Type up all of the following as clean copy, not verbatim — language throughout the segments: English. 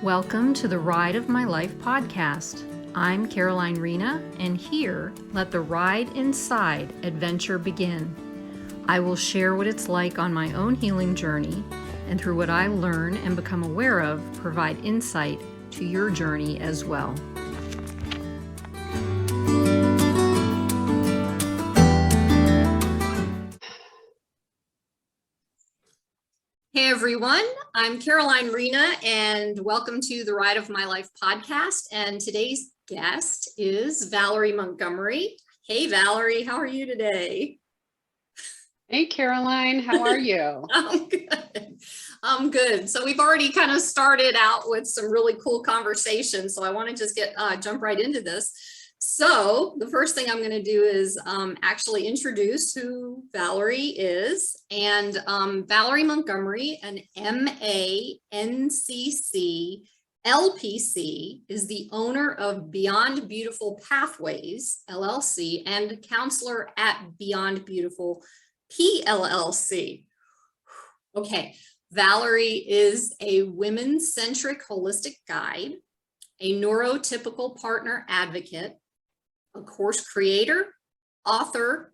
Welcome to the Ride of My Life podcast. I'm Caroline Rena, and here, let the ride inside adventure begin. I will share what it's like on my own healing journey, and through what I learn and become aware of, provide insight to your journey as well. Hey everyone, I'm Caroline Rena, and welcome to the Ride of My Life podcast. And today's guest is Valerie Montgomery. Hey Valerie, how are you today? Hey Caroline, how are you? I'm good. I'm good. So we've already kind of started out with some really cool conversations. So I want to just jump right into this. So the first thing I'm going to do is actually introduce who Valerie is. And Valerie Montgomery, an MA, NCC, LPC, is the owner of Beyond Beautiful Pathways, LLC, and counselor at Beyond Beautiful PLLC. Okay, Valerie is a women-centric holistic guide, a neurotypical partner advocate, a course creator, author,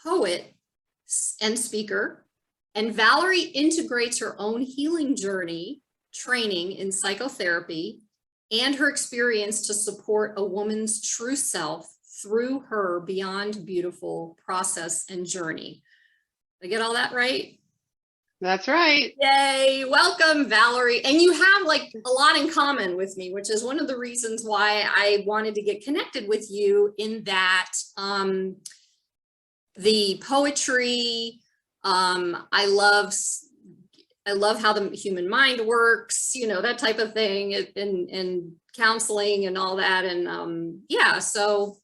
poet, and speaker. And Valerie integrates her own healing journey, training in psychotherapy, and her experience to support a woman's true self through her Beyond Beautiful process and journey. Did I get all that right? That's right. Yay. Welcome, Valerie. And you have like a lot in common with me, which is one of the reasons why I wanted to get connected with you, in that the poetry, I love how the human mind works, you know, that type of thing, and counseling and all that. And yeah, so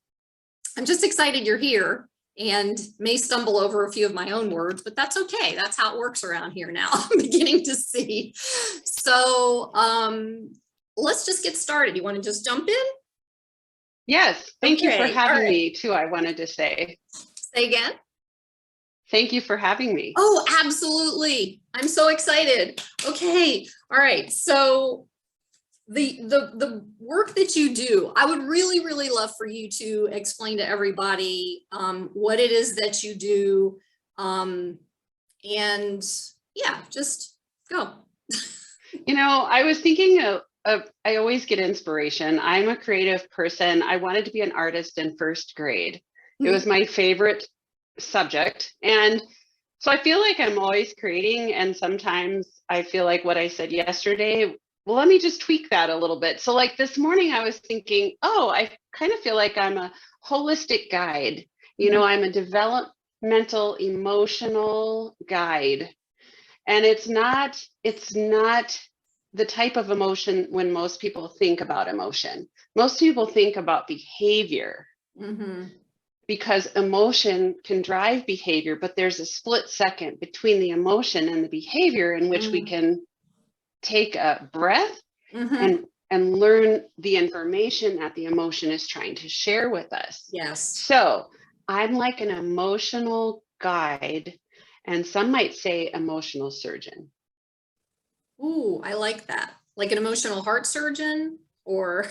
I'm just excited you're here. And may stumble over a few of my own words, but that's okay. That's how it works around here now. I'm beginning to see. So let's just get started. You want to just jump in? Yes. Thank you for having me too, I wanted to say. Say again? Thank you for having me. Oh, absolutely. I'm so excited. Okay. All right. So the work that you do, I would really love for you to explain to everybody what it is that you do, and yeah, just go. You know, I was thinking of I always get inspiration. I'm a creative person. I wanted to be an artist in first grade. Mm-hmm. It was my favorite subject, and so I feel like I'm always creating, and sometimes I feel like what I said yesterday, well, let me just tweak that a little bit. So like this morning I was thinking, oh, I kind of feel like I'm a holistic guide. You know, I'm a developmental emotional guide. And it's not the type of emotion when most people think about emotion. Most people think about behavior. Mm-hmm. Because emotion can drive behavior, but there's a split second between the emotion and the behavior in which we can take a breath and learn the information that the emotion is trying to share with us. Yes. So I'm like an emotional guide, and some might say emotional surgeon. Ooh, I like that. Like an emotional heart surgeon, or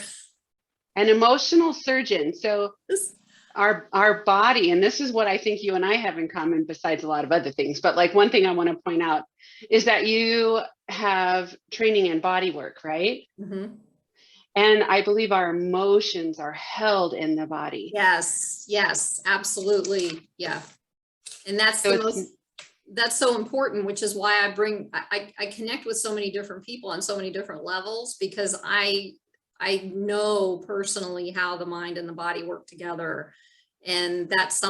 an emotional surgeon. So our body, and this is what I think you and I have in common besides a lot of other things, but like one thing I want to point out is that you have training in body work, right? Mm-hmm. And I believe our emotions are held in the body. Yes, absolutely. Yeah. And that's that's so important, which is why I connect with so many different people on so many different levels, because I know personally how the mind and the body work together. And that's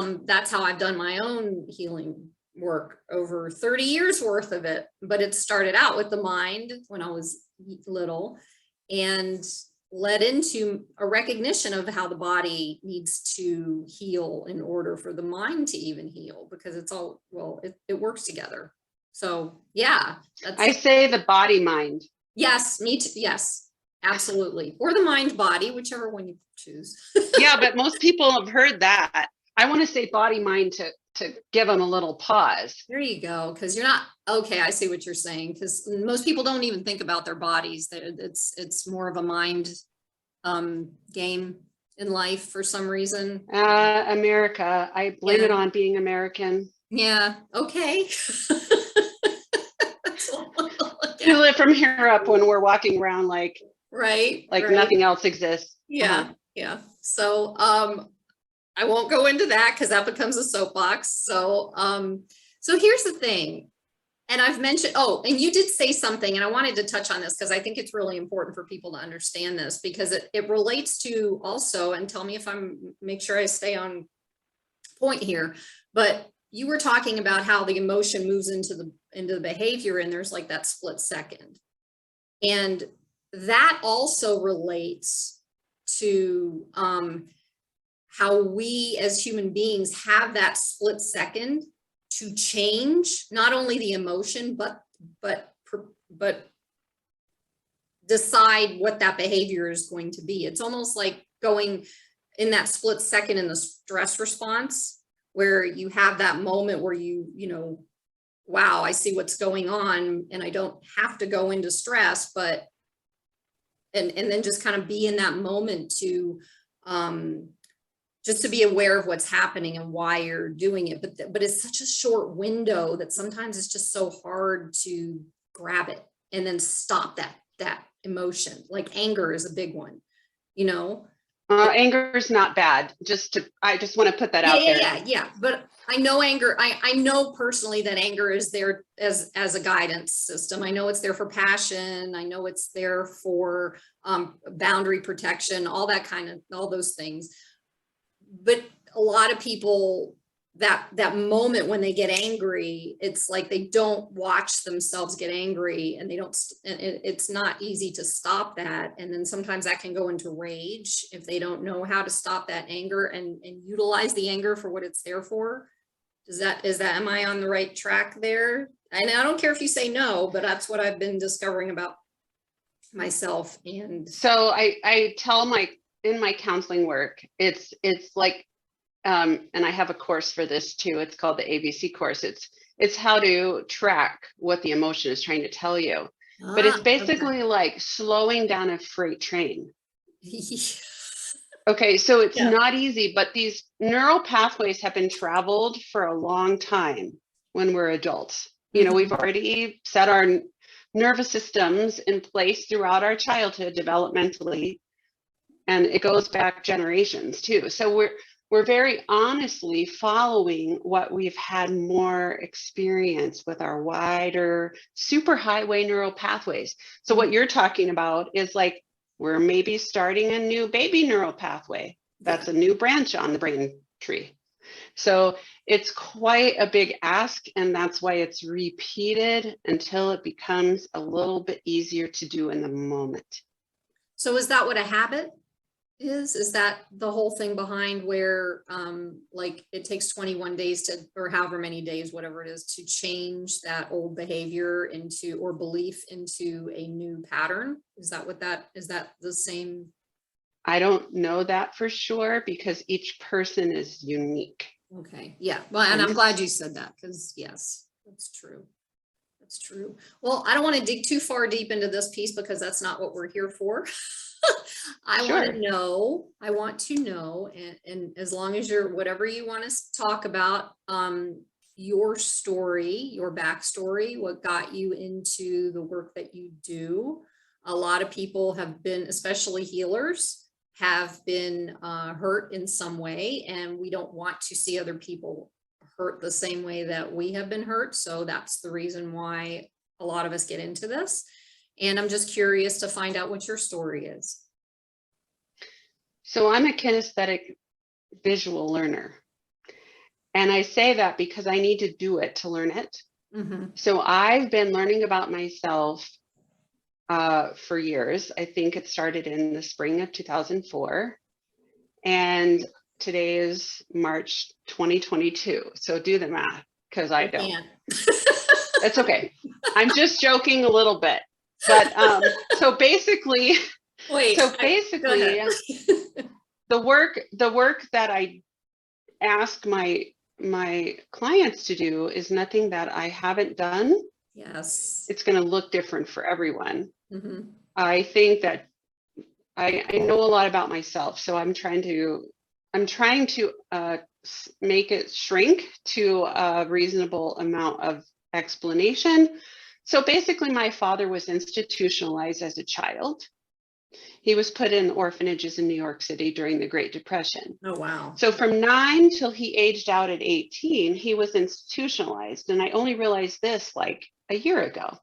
how I've done my own healing work, over 30 years worth of it. But it started out with the mind when I was little, and led into a recognition of how the body needs to heal in order for the mind to even heal, because it's all, well, it works together. So yeah. I say the body mind. Yes, me too. Yes, absolutely. Or the mind body, whichever one you choose. Yeah, but most people have heard that. I want to say body mind to give them a little pause. There you go. Because you're not, okay, I see what you're saying. Because most people don't even think about their bodies. It's more of a mind game in life for some reason. America, I blame it on being American. Yeah. Okay. You live from here up when we're walking around like right. nothing else exists. Yeah. Yeah. So I won't go into that because that becomes a soapbox. So so here's the thing. And I've mentioned, oh, and you did say something, and I wanted to touch on this because I think it's really important for people to understand this, because it relates to also, and tell me if make sure I stay on point here, but you were talking about how the emotion moves into the behavior, and there's like that split second. And that also relates to how we as human beings have that split second to change not only the emotion, but decide what that behavior is going to be. It's almost like going in that split second in the stress response, where you have that moment where you know, wow, I see what's going on, and I don't have to go into stress, but and then just kind of be in that moment to just to be aware of what's happening and why you're doing it. But it's such a short window that sometimes it's just so hard to grab it and then stop that emotion. Like anger is a big one, you know. Anger is not bad. I just want to put that out there. Yeah. But I know anger. I know personally that anger is there as a guidance system. I know it's there for passion. I know it's there for boundary protection, all those things. But a lot of people, that moment when they get angry, it's like they don't watch themselves get angry, and it's not easy to stop that. And then sometimes that can go into rage if they don't know how to stop that anger and utilize the anger for what it's there for. Am I on the right track there? And I don't care if you say no, but that's what I've been discovering about myself. And so I tell in my counseling work, it's like, and I have a course for this too. It's called the ABC course. It's how to track what the emotion is trying to tell you. But it's basically like slowing down a freight train. Okay, so it's not easy, but these neural pathways have been traveled for a long time when we're adults. You know, we've already set our nervous systems in place throughout our childhood developmentally. And it goes back generations too. So we're very honestly following what we've had more experience with our wider superhighway neural pathways. So what you're talking about is like, we're maybe starting a new baby neural pathway. That's a new branch on the brain tree. So it's quite a big ask, and that's why it's repeated until it becomes a little bit easier to do in the moment. So is that what a habit is that the whole thing behind where like it takes 21 days or however many days, whatever it is, to change that old behavior or belief into a new pattern? Is that the same? I don't know that for sure, because each person is unique. Okay. Yeah. Well, and I'm glad you said that, because yes, that's true. That's true. Well, I don't want to dig too far deep into this piece because that's not what we're here for. I want to know, and as long as whatever you want to talk about, your story, your backstory, what got you into the work that you do. A lot of people have been, especially healers, have been hurt in some way, and we don't want to see other people hurt the same way that we have been hurt. So that's the reason why a lot of us get into this. And I'm just curious to find out what your story is. So I'm a kinesthetic visual learner. And I say that because I need to do it to learn it. So I've been learning about myself for years. I think it started in the spring of 2004. And today is March 2022. So do the math, because I don't. It's okay. I'm just joking a little bit. But so basically, the work that I ask my clients to do is nothing that I haven't done. Yes. It's going to look different for everyone. Mm-hmm. I think that I know a lot about myself, so I'm trying to make it shrink to a reasonable amount of explanation. So basically, my father was institutionalized as a child. He was put in orphanages in New York City during the Great Depression. Oh, wow. So from 9 till he aged out at 18, he was institutionalized. And I only realized this like a year ago.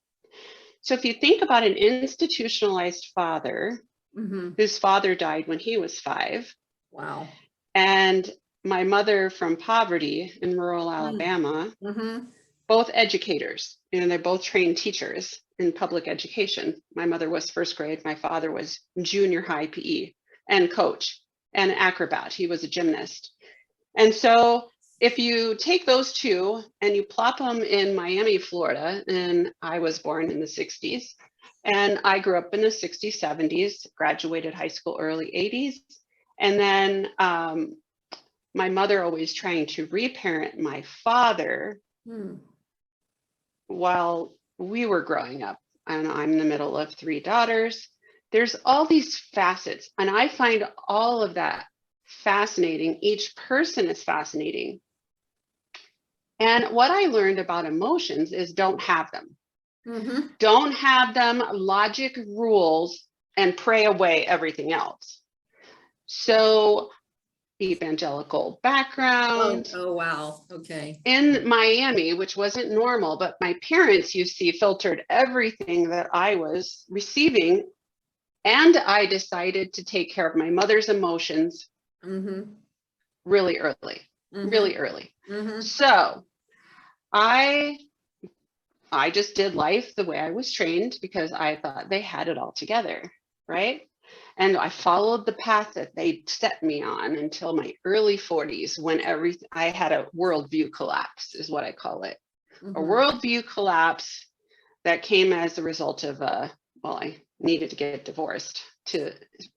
So if you think about an institutionalized father, Mm-hmm. whose father died when he was 5, Wow. and my mother from poverty in rural Alabama, Mm-hmm. both educators, and they're both trained teachers in public education. My mother was first grade, my father was junior high PE and coach and acrobat. He was a gymnast. And so if you take those two and you plop them in Miami, Florida, and I was born in the 60s, and I grew up in the 60s, 70s, graduated high school early 80s. And then my mother always trying to reparent my father while we were growing up. And I'm in the middle of 3 daughters. There's all these facets, and I find all of that fascinating. Each person is fascinating. And what I learned about emotions is don't have them. Mm-hmm. Don't have them, logic rules, and pray away everything else. So evangelical background. Oh, wow. Okay. In Miami, which wasn't normal, but my parents, you see, filtered everything that I was receiving. And I decided to take care of my mother's emotions Mm-hmm. really early, Mm-hmm. really early. Mm-hmm. So I just did life the way I was trained because I thought they had it all together, right? And I followed the path that they set me on until my early 40s when I had a worldview collapse, is what I call it. Mm-hmm. A worldview collapse that came as a result of, I needed to get divorced to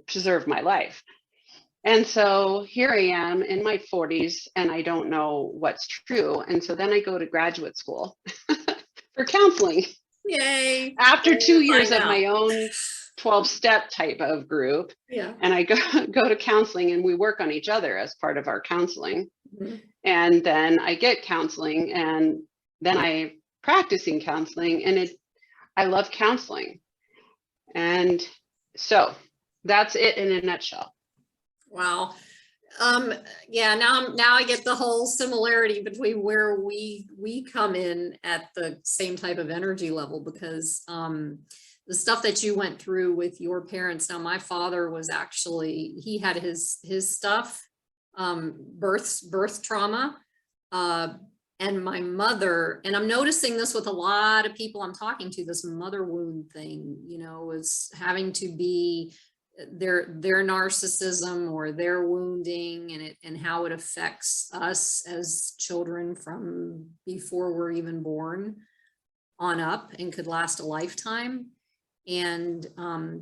preserve my life. And so here I am in my 40s and I don't know what's true. And so then I go to graduate school for counseling. Yay. After 2 years Find of out. my own 12-step type of group. Yeah. And I go to counseling and we work on each other as part of our counseling. Mm-hmm. And then I get counseling and then I practicing counseling and I love counseling. And so that's it in a nutshell. Wow. Yeah, now I get the whole similarity between where we come in at the same type of energy level, because the stuff that you went through with your parents. Now, my father was actually, he had his stuff, birth trauma, and my mother, and I'm noticing this with a lot of people I'm talking to, this mother wound thing, was having to be their narcissism or their wounding, and how it affects us as children from before we're even born on up, and could last a lifetime. And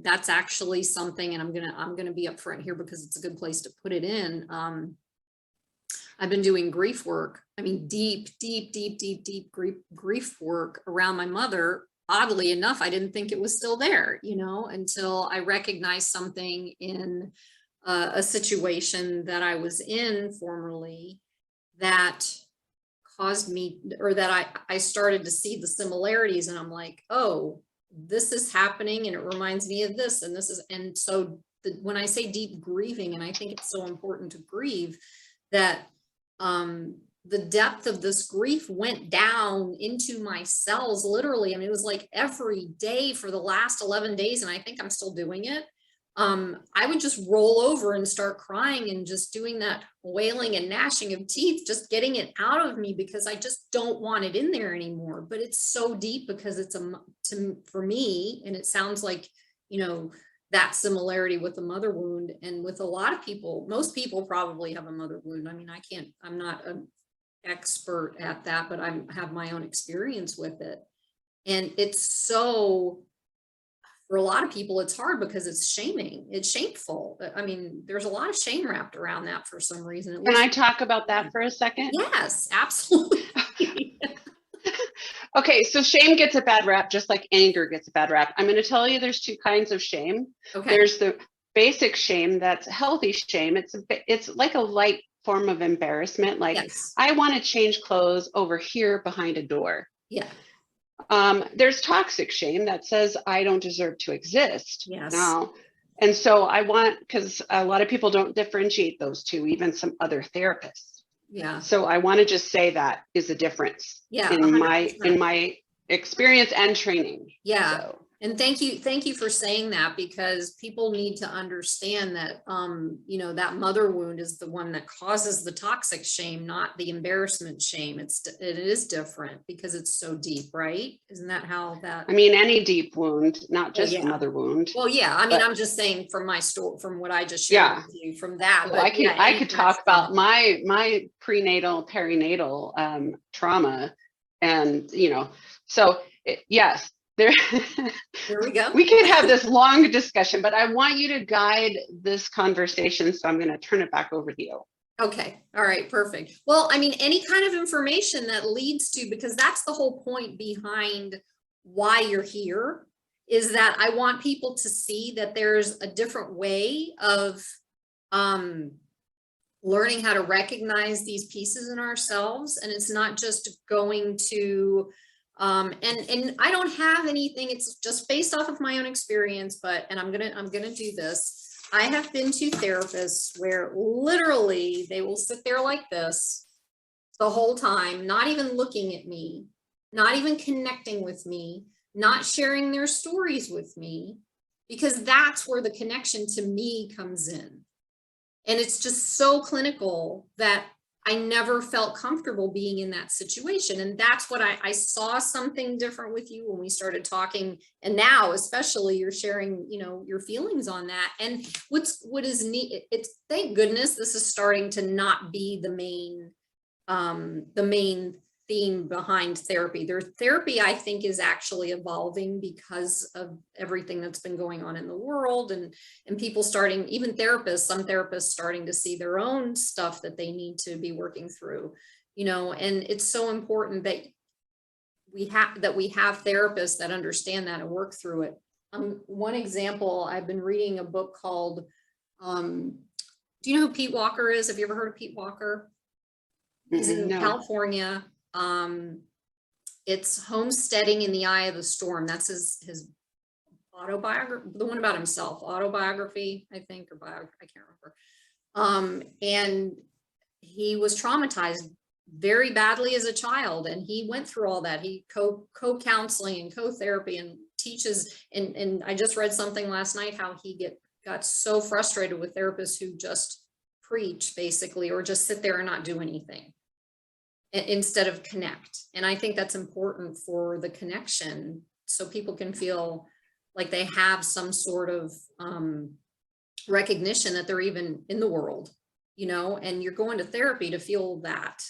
that's actually something, and I'm gonna be upfront here because it's a good place to put it in. I've been doing grief work. I mean, deep grief work around my mother. Oddly enough, I didn't think it was still there, until I recognized something in a situation that I was in formerly that caused me, or that I started to see the similarities, and I'm like, oh, this is happening, and it reminds me of this, and this is, and so when I say deep grieving, and I think it's so important to grieve, that the depth of this grief went down into my cells, literally. I mean, it was like every day for the last 11 days, and I think I'm still doing it. I would just roll over and start crying and just doing that wailing and gnashing of teeth, just getting it out of me, because I just don't want it in there anymore. But it's so deep because it's for me, and it sounds like, that similarity with the mother wound, and with a lot of people, most people probably have a mother wound. I mean, I'm not an expert at that, but I have my own experience with it. And it's so for a lot of people, it's hard because it's shaming. It's shameful. I mean, there's a lot of shame wrapped around that for some reason. Can I talk about that for a second? Yes, absolutely. Okay, so shame gets a bad rap, just like anger gets a bad rap. I'm going to tell you there's two kinds of shame. Okay. There's the basic shame, that's healthy shame. It's like a light form of embarrassment. Like, Yes. I want to change clothes over here behind a door. Yeah. There's toxic shame that says I don't deserve to exist. Yes. Now, and so I want, because a lot of people don't differentiate those two, even some other therapists. Yeah. So I want to just say that is a difference Yeah, in 100%. my experience and training. Yeah. So. And thank you for saying that, because people need to understand that, you know, that mother wound is the one that causes the toxic shame, not the embarrassment shame. It is different because it's so deep, right? Isn't that how that? I mean, any deep wound, not just the mother wound. Well, yeah. I mean, I'm just saying from my story, from what I just shared with you, from that. Well, but I could talk about my prenatal, perinatal trauma, and you know, so yes. There we go. We could have this long discussion, but I want you to guide this conversation. So I'm going to turn it back over to you. Okay. All right. Perfect. Well, I mean, any kind of information that leads to, because that's the whole point behind why you're here, is that I want people to see that there's a different way of learning how to recognize these pieces in ourselves. And it's not just going to and I don't have anything, it's just based off of my own experience, but, and I'm gonna do this. I have been to therapists where literally they will sit there like this the whole time, not even looking at me, not even connecting with me, not sharing their stories with me, because that's where the connection to me comes in. And it's just so clinical that I never felt comfortable being in that situation. And that's what I saw something different with you when we started talking. And now, especially, you're sharing, you know, your feelings on that. And what is neat, it's, thank goodness this is starting to not be the main theme behind therapy. Their therapy, I think, is actually evolving because of everything that's been going on in the world, and people starting, even therapists, some therapists starting to see their own stuff that they need to be working through, you know. And it's so important that we have therapists that understand that and work through it. One example, I've been reading a book called, do you know who Pete Walker is? Have you ever heard of Pete Walker? He's in California. It's Homesteading in the Eye of the Storm. That's his autobiography, the one about himself, autobiography, I think, or biography, I can't remember. And he was traumatized very badly as a child, and he went through all that. He co-counseling and co-therapy and teaches, and I just read something last night how he got so frustrated with therapists who just preach, basically, or just sit there and not do anything instead of connect. And I think that's important for the connection, so people can feel like they have some sort of recognition that they're even in the world, you know. And you're going to therapy to feel that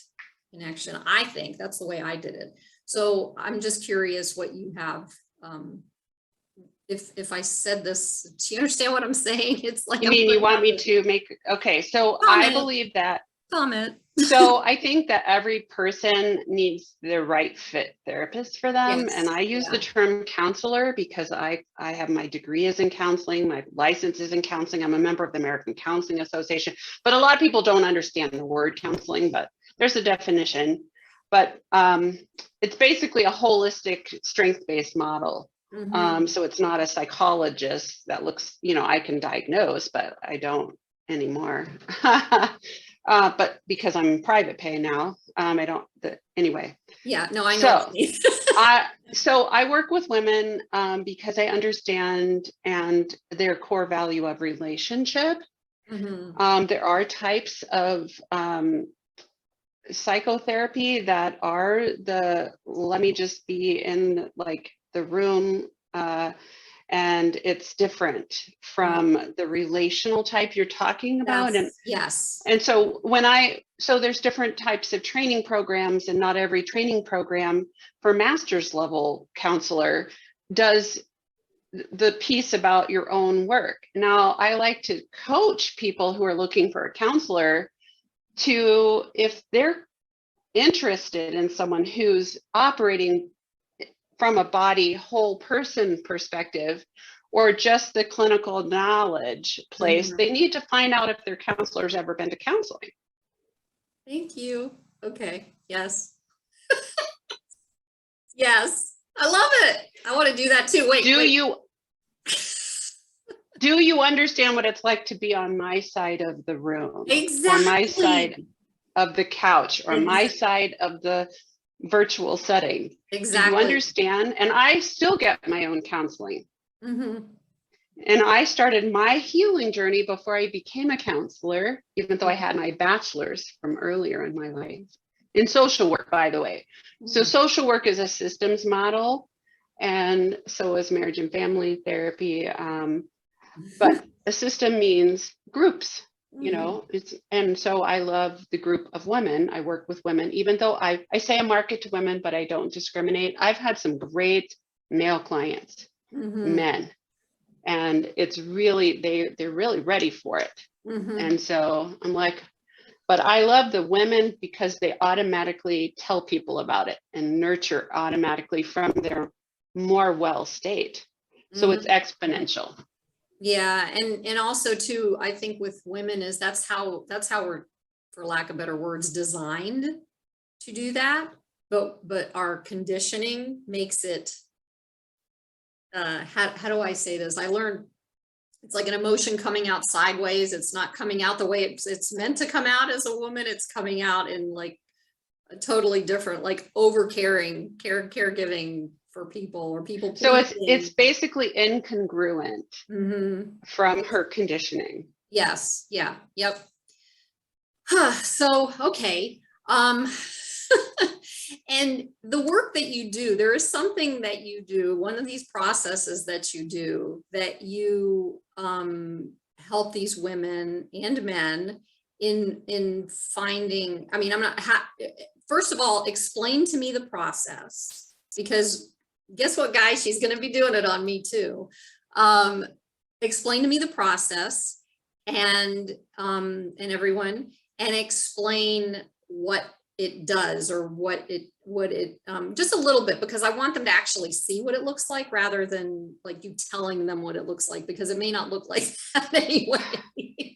connection. I think that's the way I did it. So I'm just curious what you have. If I said this, do you understand what I'm saying? It's like, you mean you want me to make, okay, so comment. I believe that comment. So I think that every person needs the right fit therapist for them. Yes. And I use the term counselor because I have my degree is in counseling, my license is in counseling. I'm a member of the American Counseling Association, but a lot of people don't understand the word counseling, but there's a definition. But it's basically a holistic strength-based model. Mm-hmm. So it's not a psychologist that looks, you know, I can diagnose, but I don't anymore. But because I'm private pay now, I don't, anyway. Yeah, no, I know. So I work with women because I understand and their core value of relationship. Mm-hmm. There are types of psychotherapy that are let me just be in like the room, and it's different from the relational type you're talking about. Yes. And so so there's different types of training programs, and not every training program for master's level counselor does the piece about your own work. Now, I like to coach people who are looking for a counselor to, if they're interested in someone who's operating from a body, whole person perspective, or just the clinical knowledge place, they need to find out if their counselor's ever been to counseling. Thank you. Okay. Yes. Yes. I love it. I want to do that too. Wait, do you understand what it's like to be on my side of the room? Exactly. Or my side of the couch, or my side of the virtual setting? Exactly. Do you understand? And I still get my own counseling. Mm-hmm. And I started my healing journey before I became a counselor, even though I had my bachelor's from earlier in my life, in social work, by the way. So social work is a systems model, and so is marriage and family therapy. But a system means groups, you know, and so I love the group of women. I work with women, even though I say I market to women, but I don't discriminate. I've had some great male clients, men. And it's really, they're really ready for it. And so I'm like, but I love the women because they automatically tell people about it and nurture automatically from their more well state. So it's exponential. Yeah. And also too, I think with women is that's how we're, for lack of better words, designed to do that. But our conditioning makes it, how do I say this? I learned it's like an emotion coming out sideways. It's not coming out the way it's meant to come out as a woman. It's coming out in like a totally different, like caregiving for people or people. So it's basically incongruent from her conditioning. Yes. Yeah. Yep. So, okay. And the work that you do, there is something that you do, one of these processes that you do, that you help these women and men in finding, I mean, first of all, explain to me the process, because guess what, guys, she's going to be doing it on me too. Explain to me the process and everyone, and explain what it does, or what it just a little bit, because I want them to actually see what it looks like rather than like you telling them what it looks like, because it may not look like that anyway.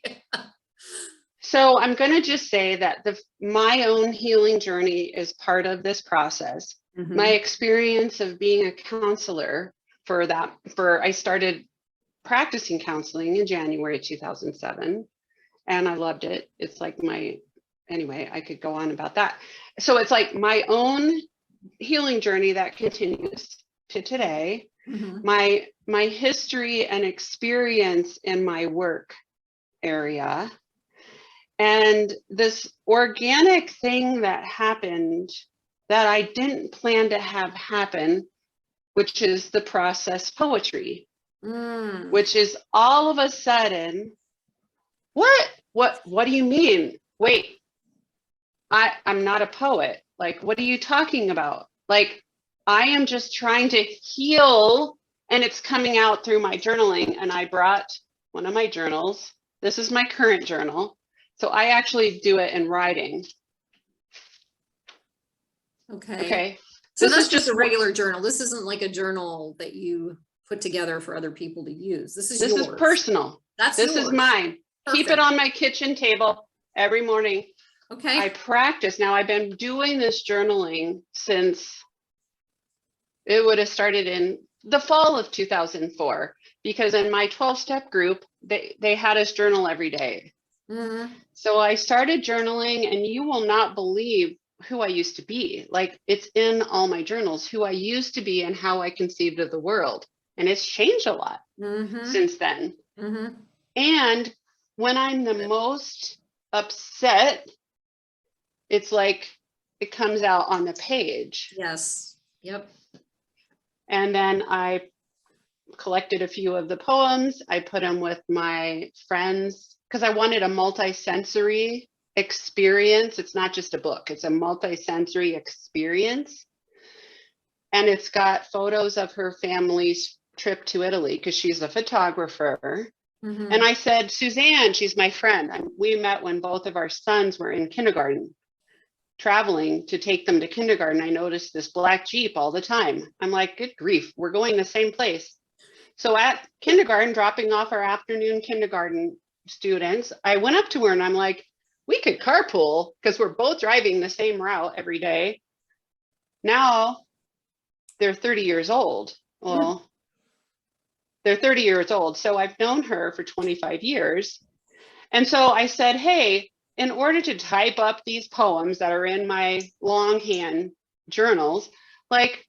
So I'm going to just say that my own healing journey is part of this process. My experience of being a counselor I started practicing counseling in January 2007, and I loved it. It's like anyway, I could go on about that. So it's like my own healing journey that continues to today. My history and experience in my work area, and this organic thing that happened that I didn't plan to have happen, which is the process poetry, which is all of a sudden, what do you mean? Wait, I'm not a poet. Like, what are you talking about? Like, I am just trying to heal, and it's coming out through my journaling. And I brought one of my journals. This is my current journal. So I actually do it in writing. Okay. So this is just a regular journal. This isn't like a journal that you put together for other people to use. This is personal. This is mine. Perfect. Keep it on my kitchen table every morning. Okay. I practice. Now I've been doing this journaling since it would have started in the fall of 2004, because in my 12-step group, they had us journal every day. So I started journaling, and you will not believe who I used to be. Like, it's in all my journals, who I used to be and how I conceived of the world. And it's changed a lot since then. And when I'm the most upset, it's like it comes out on the page. Yes. Yep. And then I collected a few of the poems. I put them with my friends because I wanted a multi-sensory experience. It's not just a book, it's a multi-sensory experience. And it's got photos of her family's trip to Italy because she's a photographer. Mhm. And I said, Suzanne, she's my friend. We met when both of our sons were in kindergarten, traveling to take them to kindergarten. I noticed this black Jeep all the time. I'm like, good grief, we're going the same place. So at kindergarten, dropping off our afternoon kindergarten students, I went up to her and I'm like, we could carpool because we're both driving the same route every day. Now they're 30 years old. Well, they're 30 years old. So I've known her for 25 years. And so I said, hey, in order to type up these poems that are in my longhand journals, like,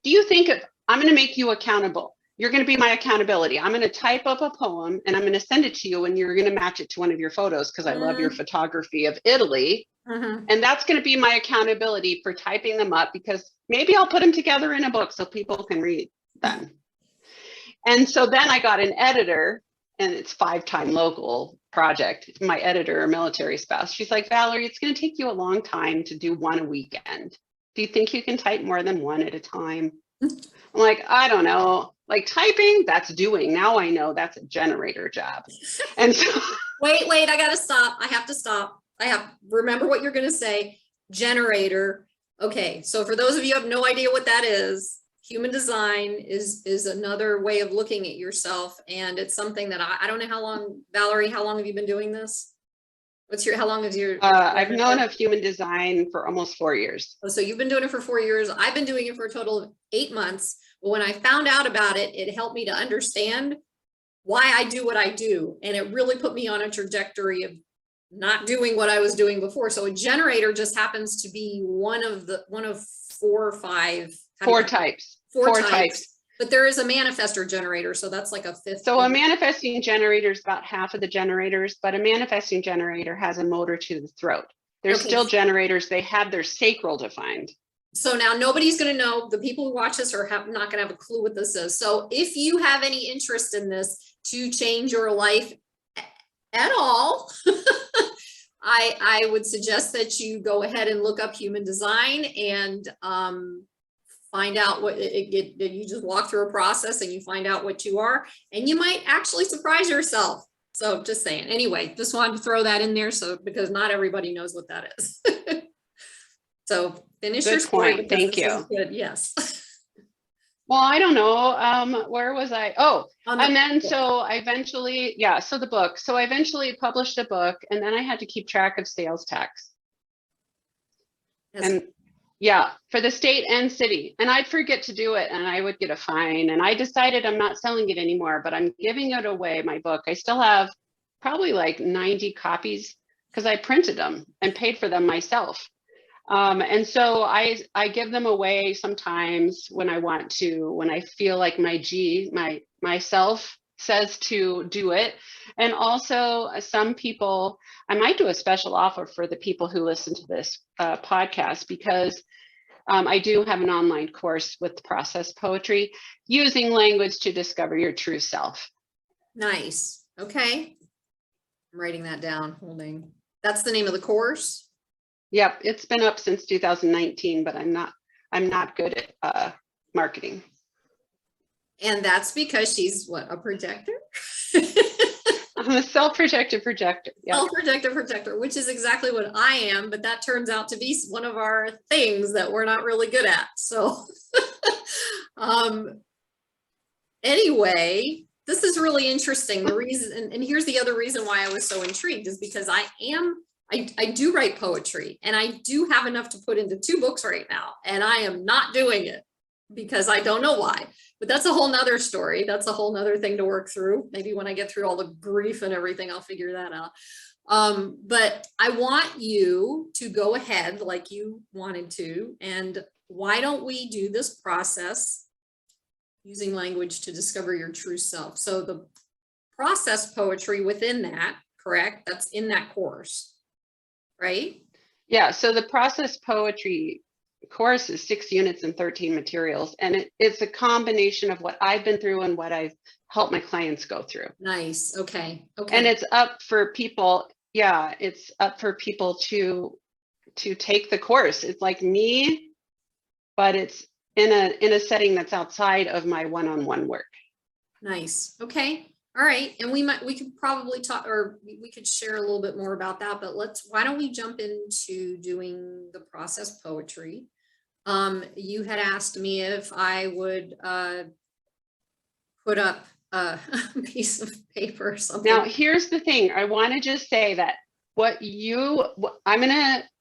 do you think I'm going to make you accountable? You're going to be my accountability. I'm going to type up a poem and I'm going to send it to you and you're going to match it to one of your photos because I love your photography of Italy. And that's going to be my accountability for typing them up because maybe I'll put them together in a book so people can read them. And so then I got an editor, and it's 5-time local project. My editor, a military spouse, she's like, Valerie, it's going to take you a long time to do one a weekend. Do you think you can type more than one at a time? I'm like, I don't know. Like typing, that's doing. Now I know that's a generator job. And so wait, I gotta stop. I have to stop. Remember what you're gonna say. Generator. Okay, so for those of you who have no idea what that is, human design is another way of looking at yourself, and it's something that I don't know how long, Valerie, how long have you been doing this? How long is your I've known of human design for almost 4 years. Oh, so you've been doing it for 4 years. I've been doing it for a total of 8 months. But when I found out about it, it helped me to understand why I do what I do. And it really put me on a trajectory of not doing what I was doing before. So a generator just happens to be one of 4 or 5. Four types. Four types. But there is a manifestor generator. So that's like a 5th. So a manifesting generator is about half of the generators, but a manifesting generator has a motor to the throat. They're still generators. They have their sacral defined. So now nobody's going to know. The people who watch this are not going to have a clue what this is. So if you have any interest in this to change your life at all, I would suggest that you go ahead and look up human design and find out what you just walk through a process and you find out what you are, and you might actually surprise yourself. So just saying. Anyway, just wanted to throw that in there because not everybody knows what that is. So finish your story. Thank you. Good. Yes. Well, I don't know. Where was I? Oh, and then so I eventually, so the book. So I eventually published a book, and then I had to keep track of sales tax. And for the state and city. And I'd forget to do it and I would get a fine. And I decided I'm not selling it anymore, but I'm giving it away, my book. I still have probably like 90 copies because I printed them and paid for them myself. And so I give them away sometimes when I want to, when I feel like myself says to do it. And also some people, I might do a special offer for the people who listen to this podcast because I do have an online course with process poetry, using language to discover your true self. Nice. Okay. I'm writing that down. Holding. That's the name of the course. Yep. It's been up since 2019, but I'm not good at marketing. And that's because she's what, a projector? I'm a self-projected projector. Yep. Self-projected projector, which is exactly what I am, but that turns out to be one of our things that we're not really good at. So anyway, this is really interesting. The reason, and here's the other reason why I was so intrigued is because I do write poetry, and I do have enough to put into 2 books right now, and I am not doing it because I don't know why. But that's a whole nother story. That's a whole nother thing to work through. Maybe when I get through all the grief and everything, I'll figure that out. But I want you to go ahead like you wanted to. And why don't we do this process using language to discover your true self? So the process poetry within that, correct? That's in that course, right? Yeah. So the process poetry course is 6 units and 13 materials, and it's a combination of what I've been through and what I've helped my clients go through. Nice. Okay. And it's up for people. Yeah, it's up for people to take the course. It's like me, but it's in a setting that's outside of my one-on-one work. Nice. Okay. All right. And we could probably talk, or we could share a little bit more about that, but why don't we jump into doing the process poetry? You had asked me if I would put up a piece of paper or something. Now, here's the thing. I want to just say that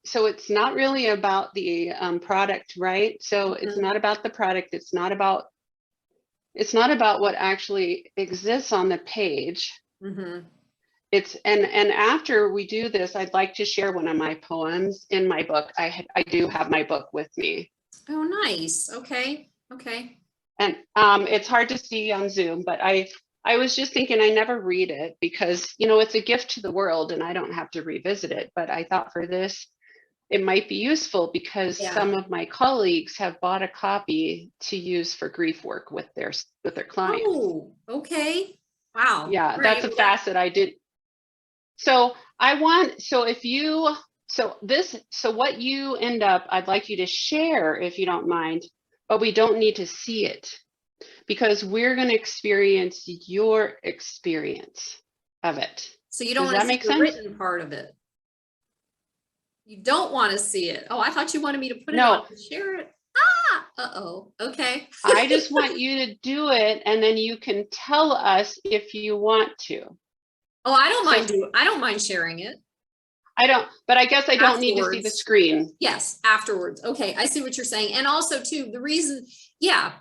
so it's not really about the product, right? So it's not about the product. It's not about what actually exists on the page. It's and after we do this, I'd like to share one of my poems in my book. I do have my book with me. Oh, nice. Okay. Okay. And it's hard to see on Zoom, but I was just thinking I never read it because, it's a gift to the world and I don't have to revisit it. But I thought for this, it might be useful because some of my colleagues have bought a copy to use for grief work with their clients. Oh, okay. Wow. Yeah, that's a facet I did. So what you end up, I'd like you to share if you don't mind, but we don't need to see it because we're going to experience your experience of it. So you don't want to see the written part of it. You don't want to see it. Oh, I thought you wanted me to put it on and share it. Uh-oh. Okay. I just want you to do it and then you can tell us if you want to. Oh, I don't mind sharing it. But I guess I don't need to see the screen. Yes, afterwards. Okay, I see what you're saying. And also too, the reason,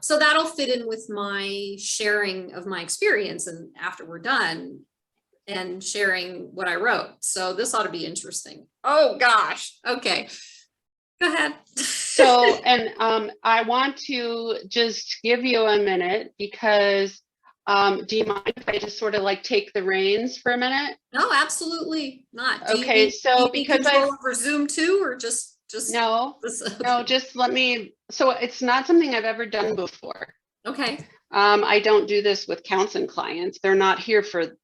so that'll fit in with my sharing of my experience and after we're done and sharing what I wrote. So this ought to be interesting. Oh gosh. Okay. Go ahead. So, and I want to just give you a minute because do you mind if I just sort of like take the reins for a minute? No, absolutely not. Okay, so because I over Zoom too, or just no, just let me. So it's not something I've ever done before. Okay. I don't do this with counseling clients. They're not here for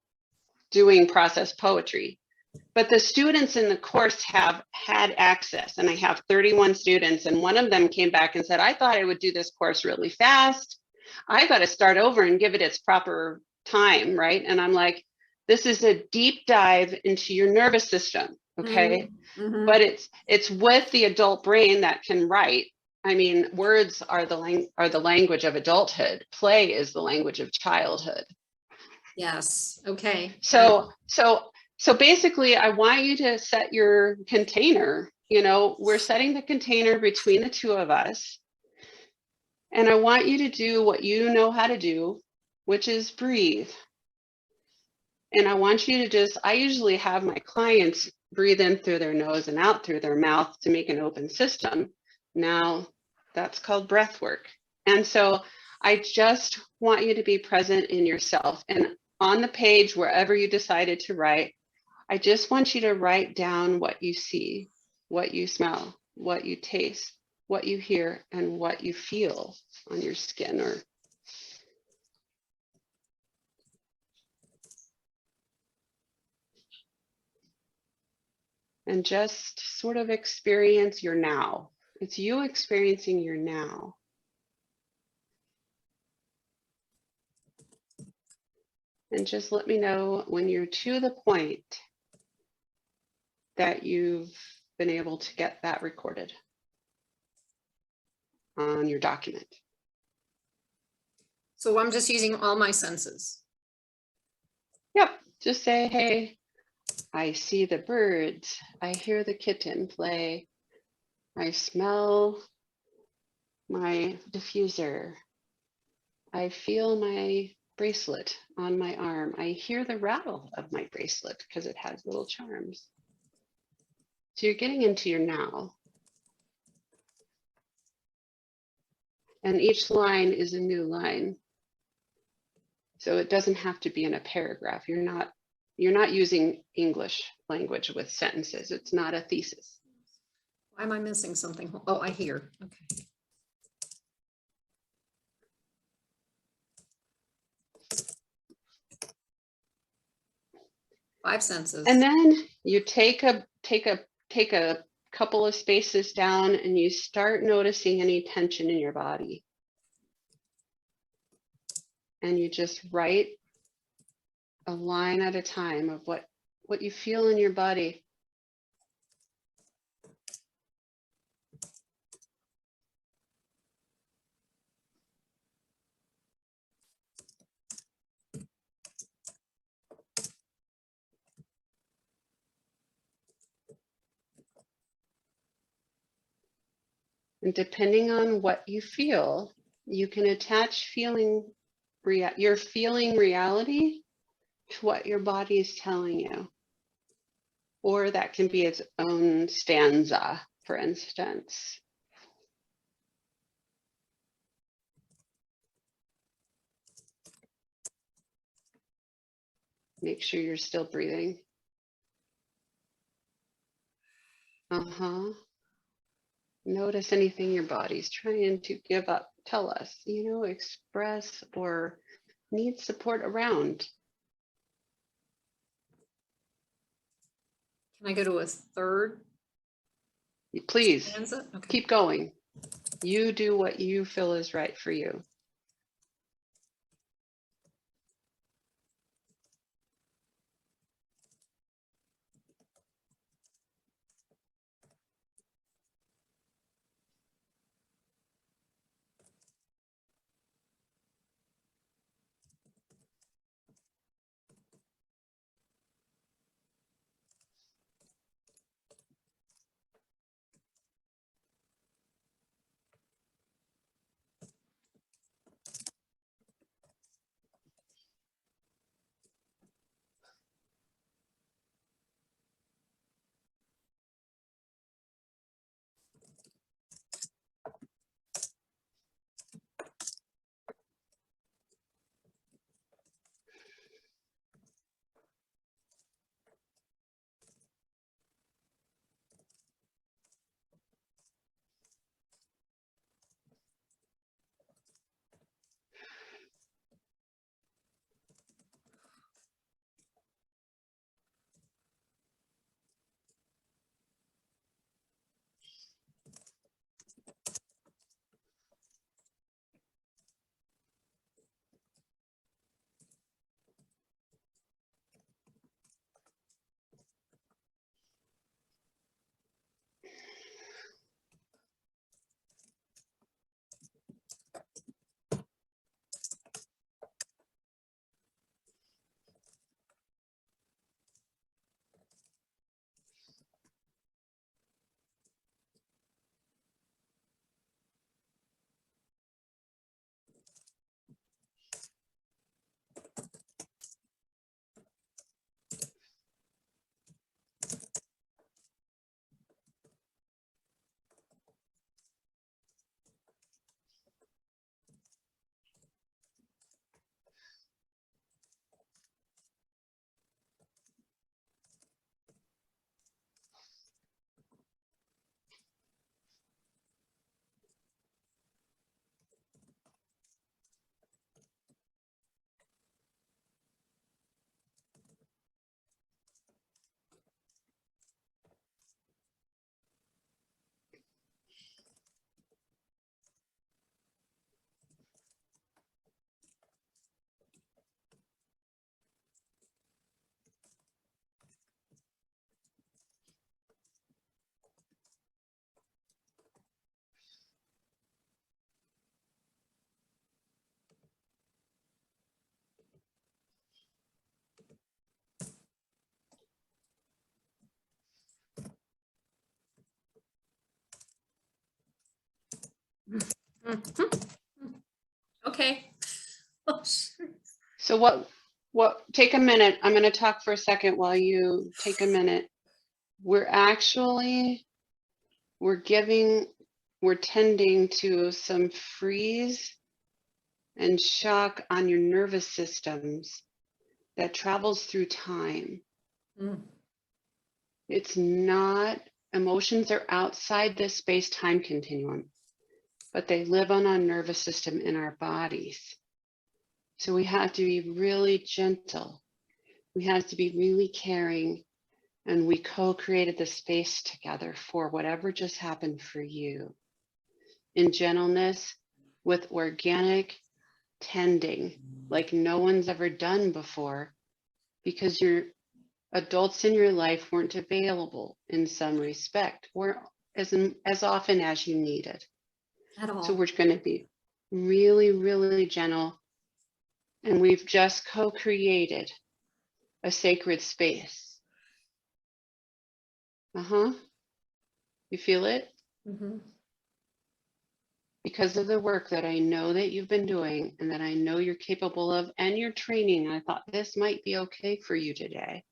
doing process poetry, but the students in the course have had access, and I have 31 students, and one of them came back and said, "I thought I would do this course really fast. I got to start over and give it its proper time," right? And I'm like, this is a deep dive into your nervous system, okay? But it's with the adult brain that can write. I mean, words are the language of adulthood. Play is the language of childhood. Yes. Okay. So basically, I want you to set your container. We're setting the container between the two of us. And I want you to do what you know how to do, which is breathe. And I want you to I usually have my clients breathe in through their nose and out through their mouth to make an open system. Now, that's called breath work. And so I just want you to be present in yourself. And on the page, wherever you decided to write, I just want you to write down what you see, what you smell, what you taste, what you hear, and what you feel on your skin and just sort of experience your now. It's you experiencing your now. And just let me know when you're to the point that you've been able to get that recorded on your document. So I'm just using all my senses. Yep. Just say, hey, I see the birds. I hear the kitten play. I smell my diffuser. I feel my bracelet on my arm. I hear the rattle of my bracelet because it has little charms. So you're getting into your now. And each line is a new line. So it doesn't have to be in a paragraph. You're not using English language with sentences. It's not a thesis. Why am I missing something? Oh, I hear. Okay. Five senses. And then you take a couple of spaces down and you start noticing any tension in your body. And you just write a line at a time of what you feel in your body. And depending on what you feel, you can attach your feeling reality to what your body is telling you. Or that can be its own stanza, for instance. Make sure you're still breathing. Notice anything your body's trying to give up. Tell us, express or need support around. Can I go to a third? Please, stanza? Okay. Keep going. You do what you feel is right for you. Okay. So take a minute. I'm going to talk for a second while you take a minute. We're tending to some freeze and shock on your nervous systems that travels through time. It's not, emotions are outside this space-time continuum, but they live on our nervous system in our bodies. So we have to be really gentle. We have to be really caring and we co-created the space together for whatever just happened for you in gentleness with organic tending like no one's ever done before, because your adults in your life weren't available in some respect, or as often as you needed. At all. So we're going to be really, really gentle. And we've just co-created a sacred space. You feel it? Mm-hmm. Because of the work that I know that you've been doing and that I know you're capable of, and your training, I thought this might be okay for you today.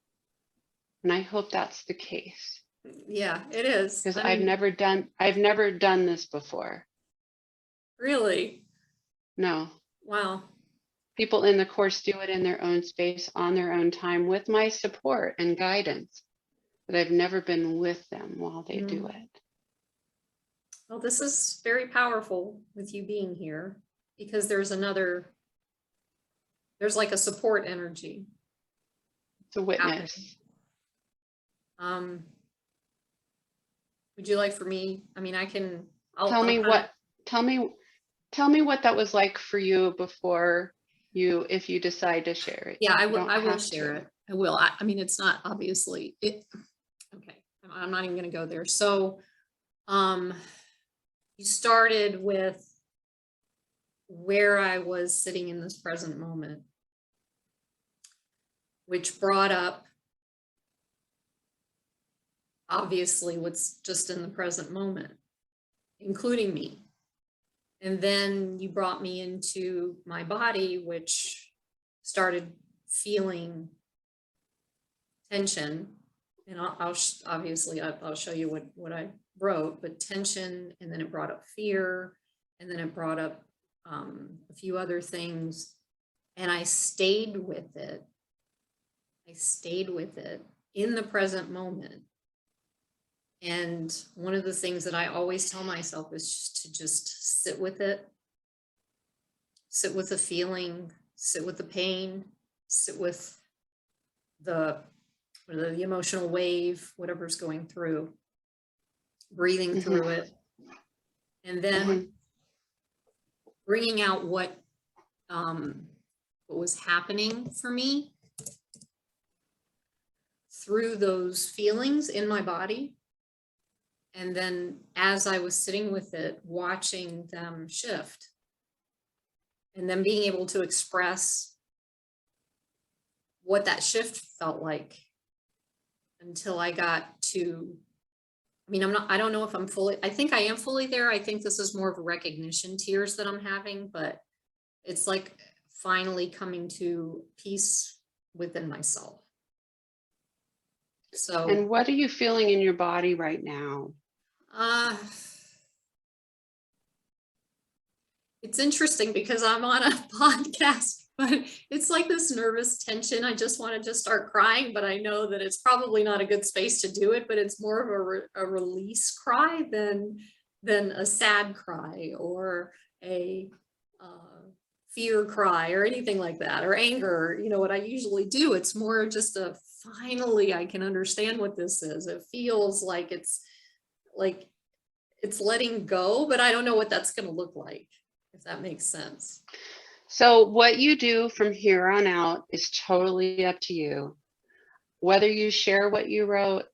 And I hope that's the case. Yeah, it is. Because I've never done this before. Really? No. Wow. People in the course do it in their own space, on their own time, with my support and guidance. But I've never been with them while they do it. Well, this is very powerful with you being here, because there's like a support energy. It's a witness. Happening. Would you like for me? I mean, Tell me what that was like for you before if you decide to share it. Yeah, I will share it. I will. I mean, it's not obviously it. Okay, I'm not even going to go there. So, you started with where I was sitting in this present moment, which brought up obviously what's just in the present moment, including me. And then you brought me into my body, which started feeling tension. And I'll show you what I wrote, but tension, and then it brought up fear, and then it brought up a few other things, and I stayed with it. I stayed with it in the present moment. And one of the things that I always tell myself is to just sit with it, sit with the feeling, sit with the pain, sit with the emotional wave, whatever's going through, breathing through it, and then bringing out what was happening for me through those feelings in my body. And then as I was sitting with it, watching them shift, and then being able to express what that shift felt like, until I got to, I mean, I don't know if I'm fully, I think I am fully there. I think this is more of a recognition tears that I'm having, but it's like finally coming to peace within myself. So. And what are you feeling in your body right now? It's interesting because I'm on a podcast, but it's like this nervous tension. I just want to just start crying, but I know that it's probably not a good space to do it, but it's more of a release cry than a sad cry or a fear cry or anything like that, or anger. You know what I usually do. It's more just finally I can understand what this is. It feels like it's letting go, but I don't know what that's going to look like, if that makes sense. So what you do from here on out is totally up to you. Whether you share what you wrote,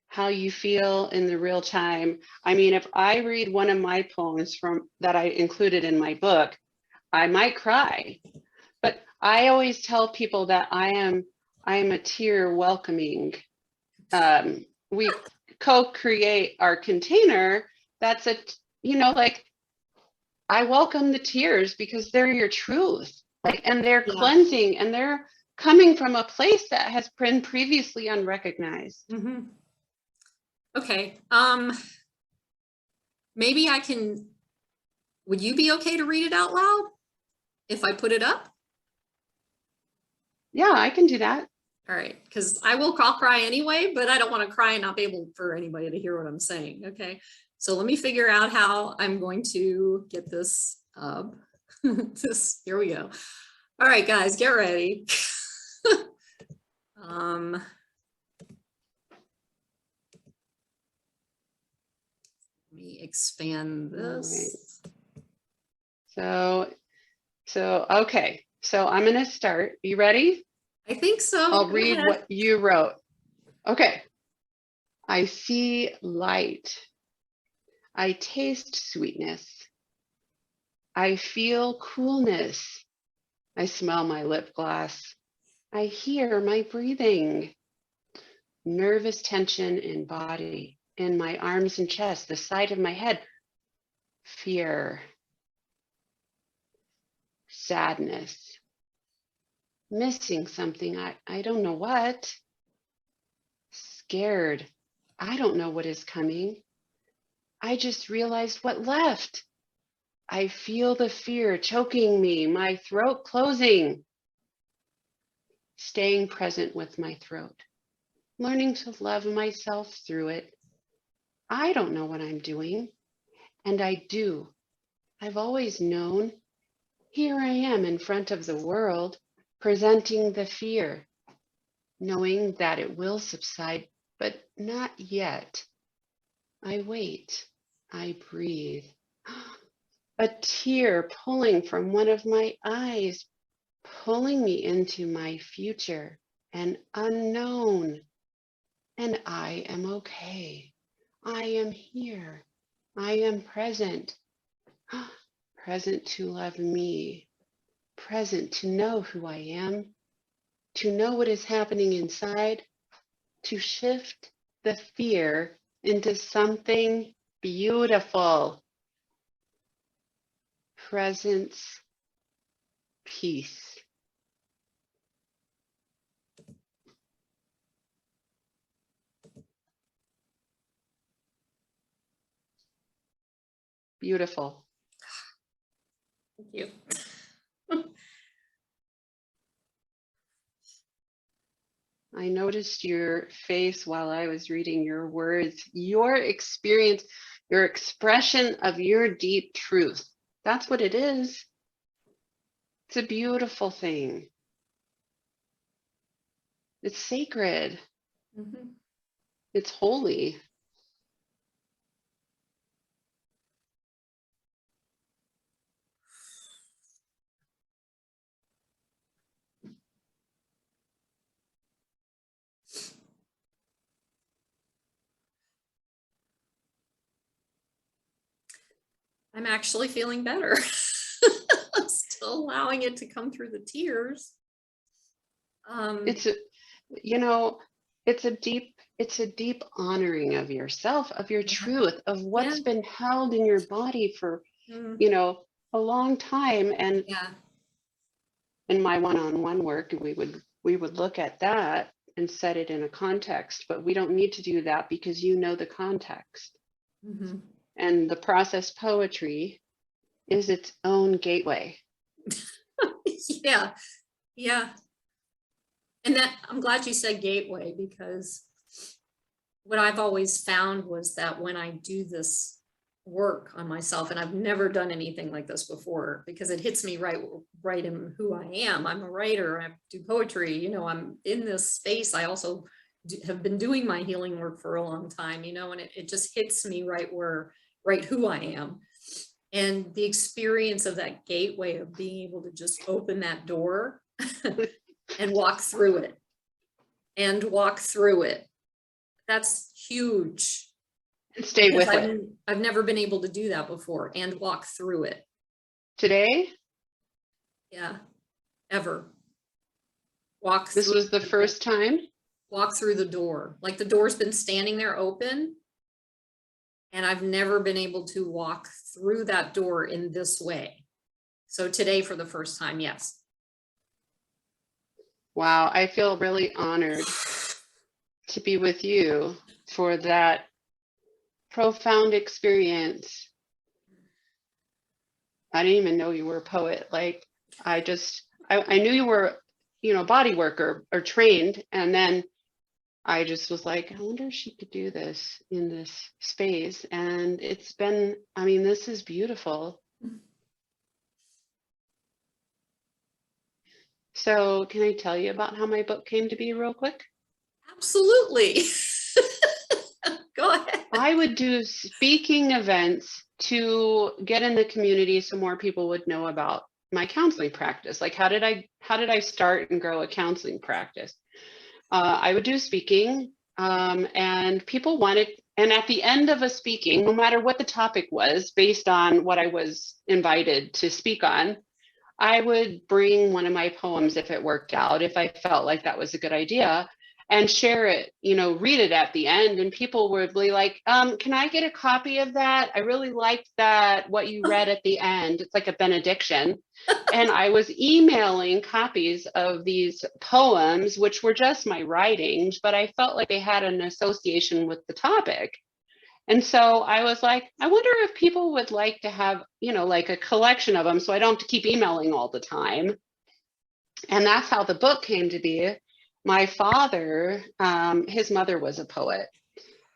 how you feel in the real time. I mean, if I read one of my poems that I included in my book, I might cry. But I always tell people that I am a tear welcoming. We co-create our container. That's like, I welcome the tears because they're your truth, and they're cleansing, and they're coming from a place that has been previously unrecognized. Okay. Maybe would you be okay to read it out loud if I put it up? Yeah, I can do that. All right, because I'll cry anyway, but I don't want to cry and not be able for anybody to hear what I'm saying. Okay. So let me figure out how I'm going to get this up. Here we go. All right, guys, get ready. expand this. Right. Okay. So I'm going to start. You ready? I think so. I'll Go read ahead. what you wrote. Okay. I see light. I taste sweetness. I feel coolness. I smell my lip gloss. I hear my breathing. Nervous tension in body, in my arms and chest, the side of my head. Fear. Sadness. Missing something. I don't know what. Scared. I don't know what is coming. I just realized what left. I feel the fear choking me, my throat closing. Staying present with my throat. Learning to love myself through it. I don't know what I'm doing, and I do. I've always known. Here I am in front of the world, presenting the fear, knowing that it will subside, but not yet. I wait. I breathe. A tear pulling from one of my eyes, pulling me into my future and unknown. And I am okay. I am here. I am present. Present to love me. Present to know who I am. To know what is happening inside. To shift the fear into something beautiful. Presence, peace. Beautiful. Thank you. I noticed your face while I was reading your words, your experience, your expression of your deep truth. That's what it is. It's a beautiful thing. It's sacred. Mm-hmm. It's holy. I'm actually feeling better. I'm still allowing it to come through the tears. It's a, you know, it's a deep honoring of yourself, of your truth, of what's been held in your body for, a long time. And yeah. in my one-on-one work, we would look at that and set it in a context, but we don't need to do that because you know the context. Mm-hmm. And the process poetry is its own gateway. Yeah. Yeah. And that, I'm glad you said gateway, because what I've always found was that when I do this work on myself, and I've never done anything like this before, because it hits me right in who I am. I'm a writer, I do poetry, I'm in this space. I also have been doing my healing work for a long time, and it just hits me right who I am. And the experience of that gateway of being able to just open that door and walk through it. That's huge. And stay with it. I've never been able to do that before and walk through it. Today? Yeah, ever. This was the first time? Walk through the door. Like the door's been standing there open, and I've never been able to walk through that door in this way. So today, for the first time, yes. Wow, I feel really honored to be with you for that profound experience. I didn't even know you were a poet. Like, I knew you were, body worker or trained. And then I just was like, I wonder if she could do this in this space. And it's been, this is beautiful. So can I tell you about how my book came to be real quick? Absolutely. Go ahead. I would do speaking events to get in the community so more people would know about my counseling practice. Like, how did I start and grow a counseling practice? I would do speaking, and people wanted, and at the end of a speaking, no matter what the topic was, based on what I was invited to speak on, I would bring one of my poems if it worked out, if I felt like that was a good idea, and share it, read it at the end. And people would be like, can I get a copy of that? I really liked that, what you read at the end. It's like a benediction. And I was emailing copies of these poems, which were just my writings, but I felt like they had an association with the topic. And so I was like, I wonder if people would like to have, like a collection of them so I don't have to keep emailing all the time. And that's how the book came to be. My father, his mother was a poet,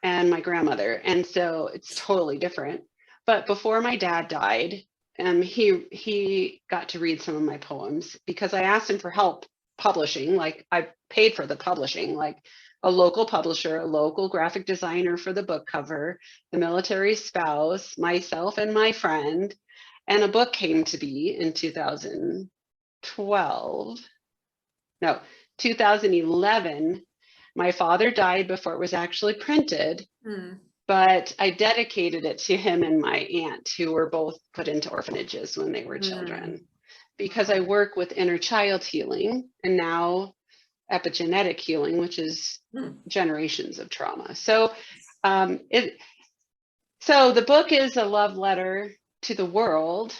and my grandmother. And so it's totally different. But before my dad died, he got to read some of my poems because I asked him for help publishing. Like, I paid for the publishing, like a local publisher, a local graphic designer for the book cover, the military spouse, myself and my friend. And a book came to be in 2011. My father died before it was actually printed. But I dedicated it to him and my aunt, who were both put into orphanages when they were children, because I work with inner child healing and now epigenetic healing, which is generations of trauma. So the book is a love letter to the world.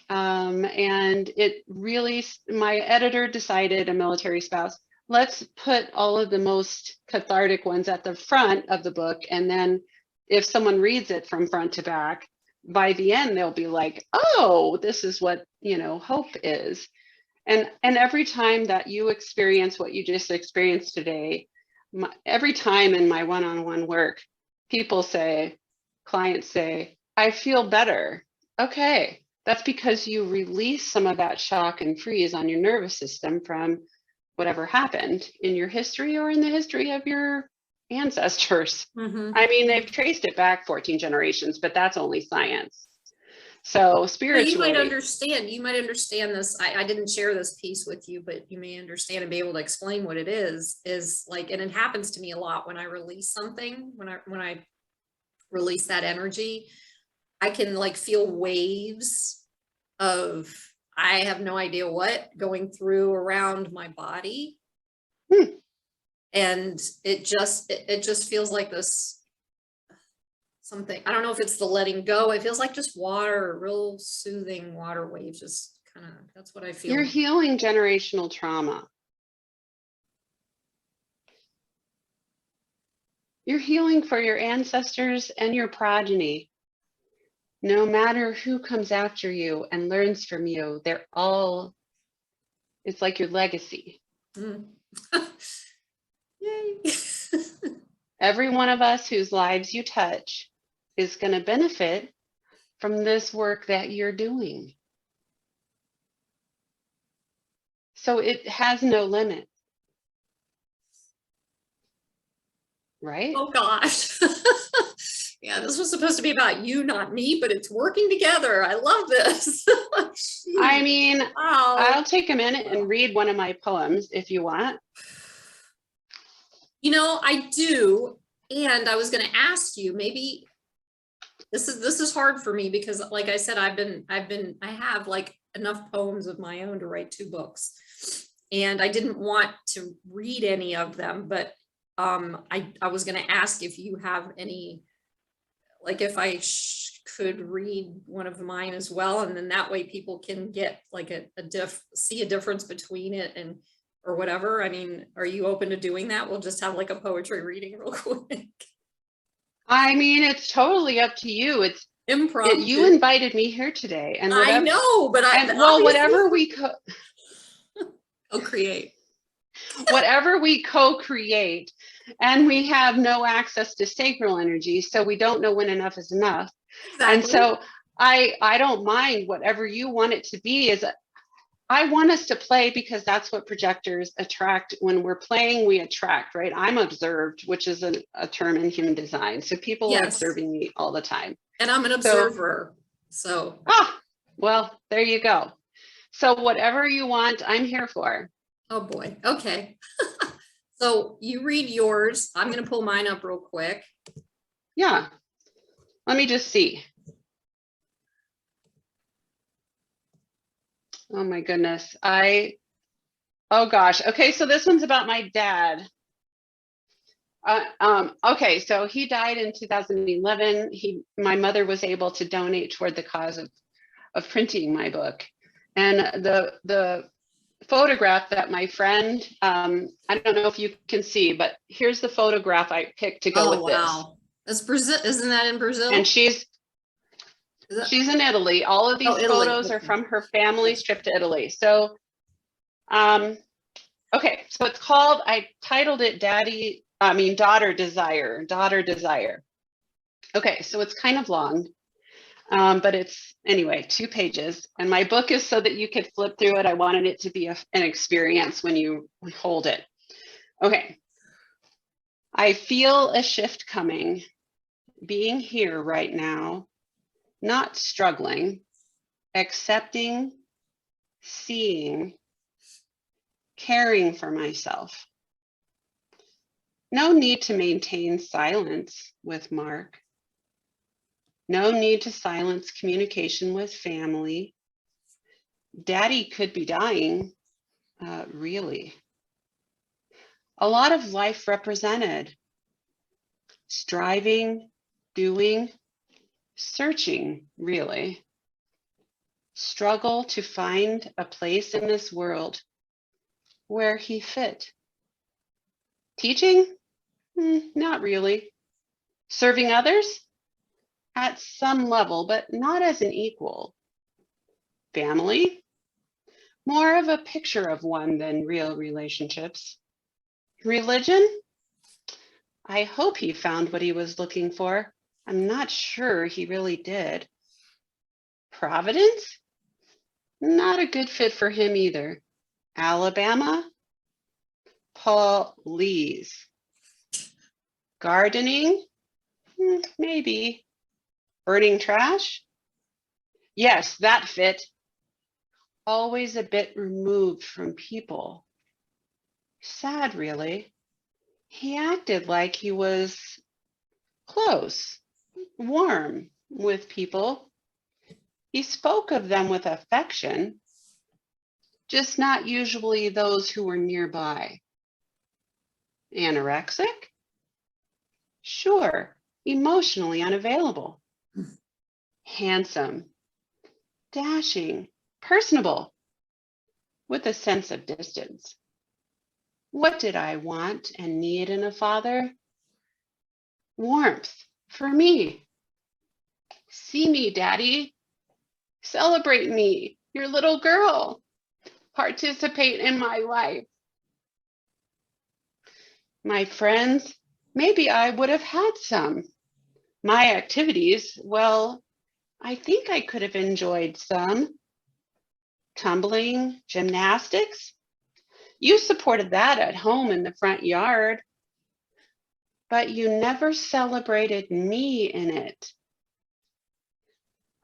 And it really, my editor decided, a military spouse, let's put all of the most cathartic ones at the front of the book. And then if someone reads it from front to back, by the end, they'll be like, oh, this is what, hope is. And every time that you experience what you just experienced today, every time in my one-on-one work, clients say, I feel better. Okay. That's because you release some of that shock and freeze on your nervous system from whatever happened in your history or in the history of your ancestors. I mean, they've traced it back 14 generations, but that's only science. So spiritually, you might understand this. I didn't share this piece with you, but you may understand and be able to explain what it is like, and it happens to me a lot when I release something, when I release that energy, I can like feel waves of, I have no idea what, going through around my body. And it just feels like this something, I don't know if it's the letting go. It feels like just water, real soothing water waves, just kind of, that's what I feel. You're healing generational trauma. You're healing for your ancestors and your progeny. No matter who comes after you and learns from you, it's like your legacy. Yay. Every one of us whose lives you touch is going to benefit from this work that you're doing. So it has no limit. Right? Oh gosh. Yeah, this was supposed to be about you, not me, but it's working together. I love this. I mean, wow. I'll take a minute and read one of my poems if you want. I do. And I was going to ask you, maybe this is hard for me because, like I said, I have like enough poems of my own to write 2 books, and I didn't want to read any of them, but I was going to ask if you have any, like if I could read one of mine as well, and then that way people can get like see a difference between it and or whatever. I mean, are you open to doing that? We'll just have like a poetry reading real quick. I mean, it's totally up to you. It's impromptu. You invited me here today, and whatever, I know, but whatever we co-create. Whatever we co-create, and we have no access to sacral energy, so we don't know when enough is enough. Exactly. And so I don't mind whatever you want it to be. I want us to play because that's what projectors attract. When we're playing, we attract, right? I'm observed, which is a term in human design. So people are Yes. observing me all the time. And I'm an observer. So. Well, there you go. So whatever you want, I'm here for. Oh boy. Okay. So you read yours. I'm going to pull mine up real quick. Yeah. Let me just see. Oh my goodness. Oh gosh. Okay, so this one's about my dad. Okay, so he died in 2011. My mother was able to donate toward the cause of printing my book. And the photograph that my friend, I don't know if you can see, but here's the photograph I picked to go with wow. That's Brazil. Isn't that in Brazil? And she's in Italy. All of these photos are from her family's trip to Italy. So, okay, so it's called, I titled it Daughter Desire. Okay, so it's kind of long, but it's, anyway, 2 pages. And my book is so that you could flip through it. I wanted it to be an experience when you hold it. Okay. I feel a shift coming, being here right now, not struggling, accepting, seeing, caring for myself. No need to maintain silence with Mark. No need to silence communication with family. Daddy could be dying, really. A lot of life represented. Striving, doing, searching, really. Struggle to find a place in this world where he fit. Teaching? Not really. Serving others? At some level, but not as an equal. Family? More of a picture of one than real relationships. Religion? I hope he found what he was looking for. I'm not sure he really did. Providence? Not a good fit for him either. Alabama? Please. Gardening? Maybe. Burning trash? Yes, that fit. Always a bit removed from people. Sad, really. He acted like he was close, warm with people. He spoke of them with affection, just not usually those who were nearby. Anorexic? Sure, emotionally unavailable. Handsome, dashing, personable, with a sense of distance. What did I want and need in a father? Warmth for me. See me, Daddy. Celebrate me, your little girl. Participate in my life. My friends, maybe I would have had some. My activities, well, I think I could have enjoyed some. Tumbling, gymnastics. You supported that at home in the front yard, but you never celebrated me in it.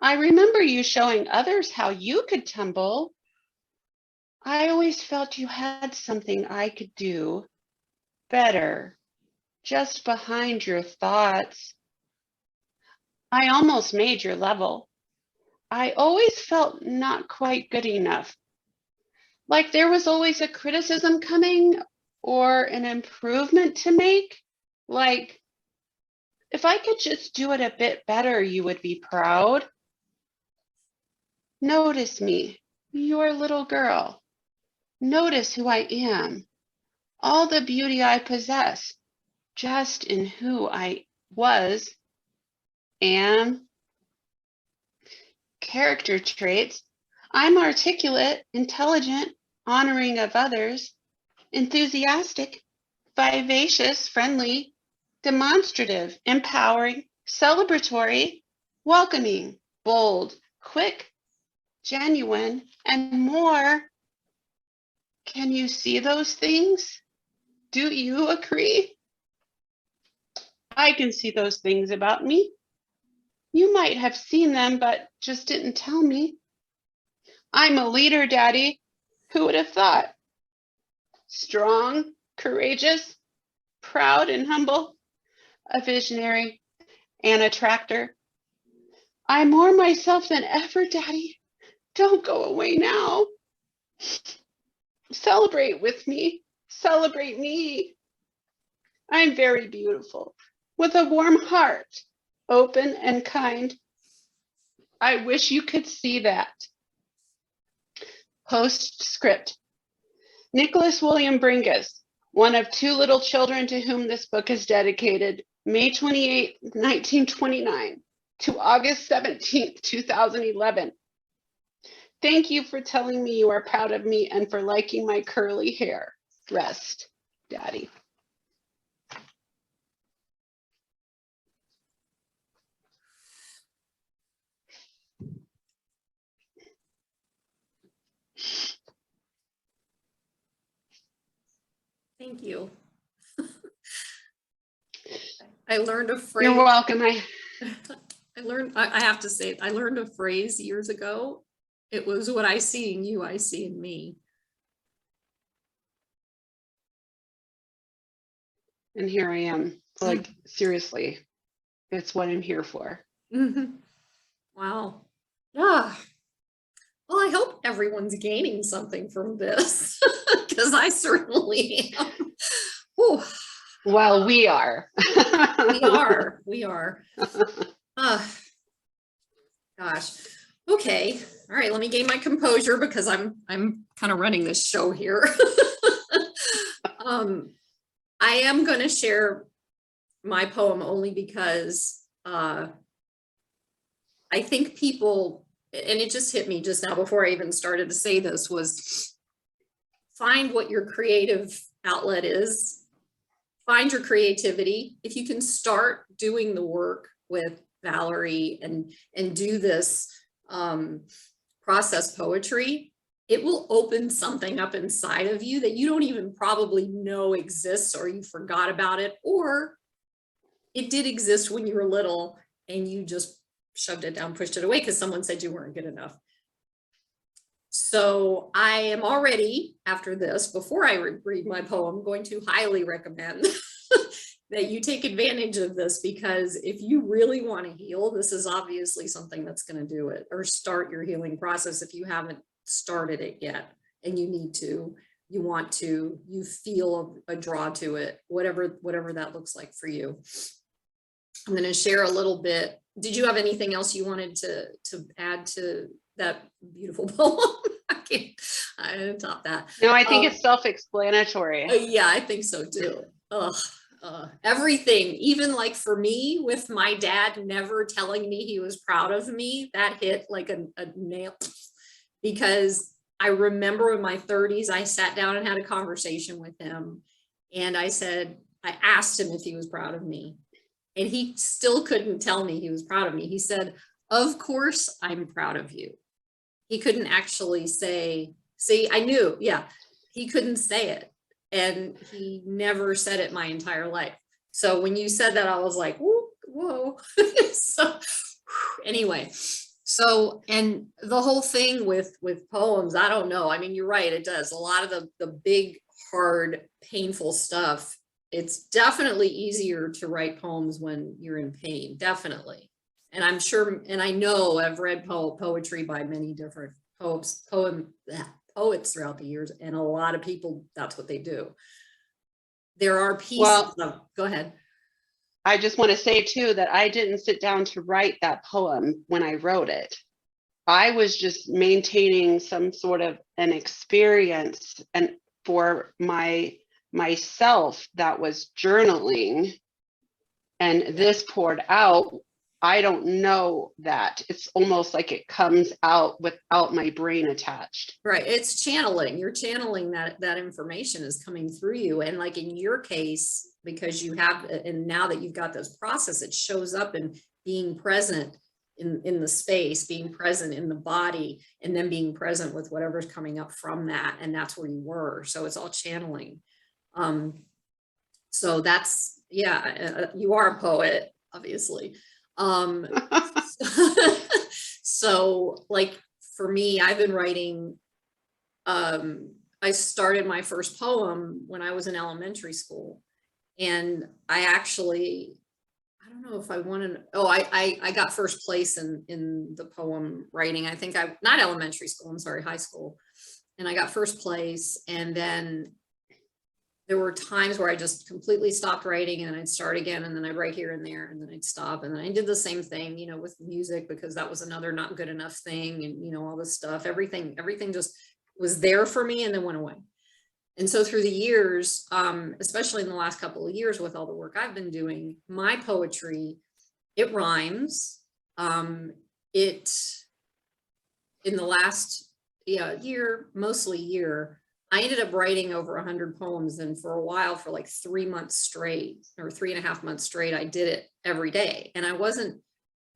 I remember you showing others how you could tumble. I always felt you had something I could do better, just behind your thoughts. I almost made your level. I always felt not quite good enough. Like there was always a criticism coming or an improvement to make. Like, if I could just do it a bit better, you would be proud. Notice me, your little girl. Notice who I am, all the beauty I possess, just in who I was, am. Character traits. I'm articulate, intelligent, honoring of others, enthusiastic, vivacious, friendly, demonstrative, empowering, celebratory, welcoming, bold, quick, genuine, and more Can you see those things? Do you agree? I can see those things about me. You might have seen them, but just didn't tell me. I'm a leader, Daddy. Who would have thought? Strong, courageous, proud and humble, a visionary, and a tractor. I'm more myself than ever, Daddy. Don't go away now. Celebrate with me. Celebrate me. I'm very beautiful, with a warm heart, open and kind. I wish you could see that. Postscript. Nicholas William Bringus, one of two little children to whom this book is dedicated, May 28, 1929 to August 17th, 2011. Thank you for telling me you are proud of me and for liking my curly hair. Rest, Daddy. Thank you. I learned a phrase. You're welcome. I have to say, I learned a phrase years ago. It was, what I see in you, I see in me. And here I am. Like, seriously, it's what I'm here for. Mm-hmm. Wow. Yeah. Well, I hope everyone's gaining something from this, because I certainly am. Whew. Well, we are. We are. Gosh. Okay. All right. Let me gain my composure, because I'm kind of running this show here. I am going to share my poem only because I think people, and it just hit me just now before I even started to say this, was find what your creative outlet is. Find your creativity. If you can start doing the work with Valerie and do this process poetry, it will open something up inside of you that you don't even probably know exists, or you forgot about it, or it did exist when you were little and you just shoved it down, pushed it away because someone said you weren't good enough. So I am already, after this, before I read my poem, going to highly recommend that you take advantage of this, because if you really want to heal, this is obviously something that's going to do it, or start your healing process if you haven't started it yet, and you need to, you want to, you feel a draw to it, whatever that looks like for you. I'm going to share a little bit. Did you have anything else you wanted to add to that beautiful poem? I didn't top that. No, I think it's self-explanatory. Yeah, I think so too. Everything, even like for me, with my dad never telling me he was proud of me, that hit like a nail, because I remember in my 30s, I sat down and had a conversation with him, and I asked him if he was proud of me, and he still couldn't tell me he was proud of me. He said, "Of course I'm proud of you." He couldn't actually say, see, I knew, yeah, he couldn't say it. And he never said it my entire life. So when you said that, I was like, whoa. So anyway, so, and the whole thing with poems, I don't know. I mean, you're right. It does. A lot of the big, hard, painful stuff. It's definitely easier to write poems when you're in pain. Definitely. And I'm sure, and I know I've read poetry by many different poets throughout the years, and a lot of people, that's what they do. There are pieces go ahead. I just want to say too that I didn't sit down to write that poem when I wrote it. I was just maintaining some sort of an experience, and for myself that was journaling, and this poured out. I don't know that. It's almost like it comes out without my brain attached. Right. It's channeling. You're channeling that information is coming through you. And like in your case, because you have, and now that you've got this process, it shows up in being present in the space, being present in the body, and then being present with whatever's coming up from that. And that's where you were. So it's all channeling. So that's, yeah, you are a poet, obviously. So like for me, I've been writing, I started my first poem when I was in elementary school. And I don't know if I wanted, I got first place in the poem writing. I think not elementary school, I'm sorry, high school. And I got first place. And then there were times where I just completely stopped writing, and I'd start again, and then I'd write here and there, and then I'd stop. And then I did the same thing, with music, because that was another not good enough thing. And, all this stuff, everything just was there for me and then went away. And so through the years, especially in the last couple of years with all the work I've been doing, my poetry, it rhymes. In the last year, mostly year, I ended up writing over 100 poems. And for a while, for like 3 months straight, or 3.5 months straight, I did it every day. And I wasn't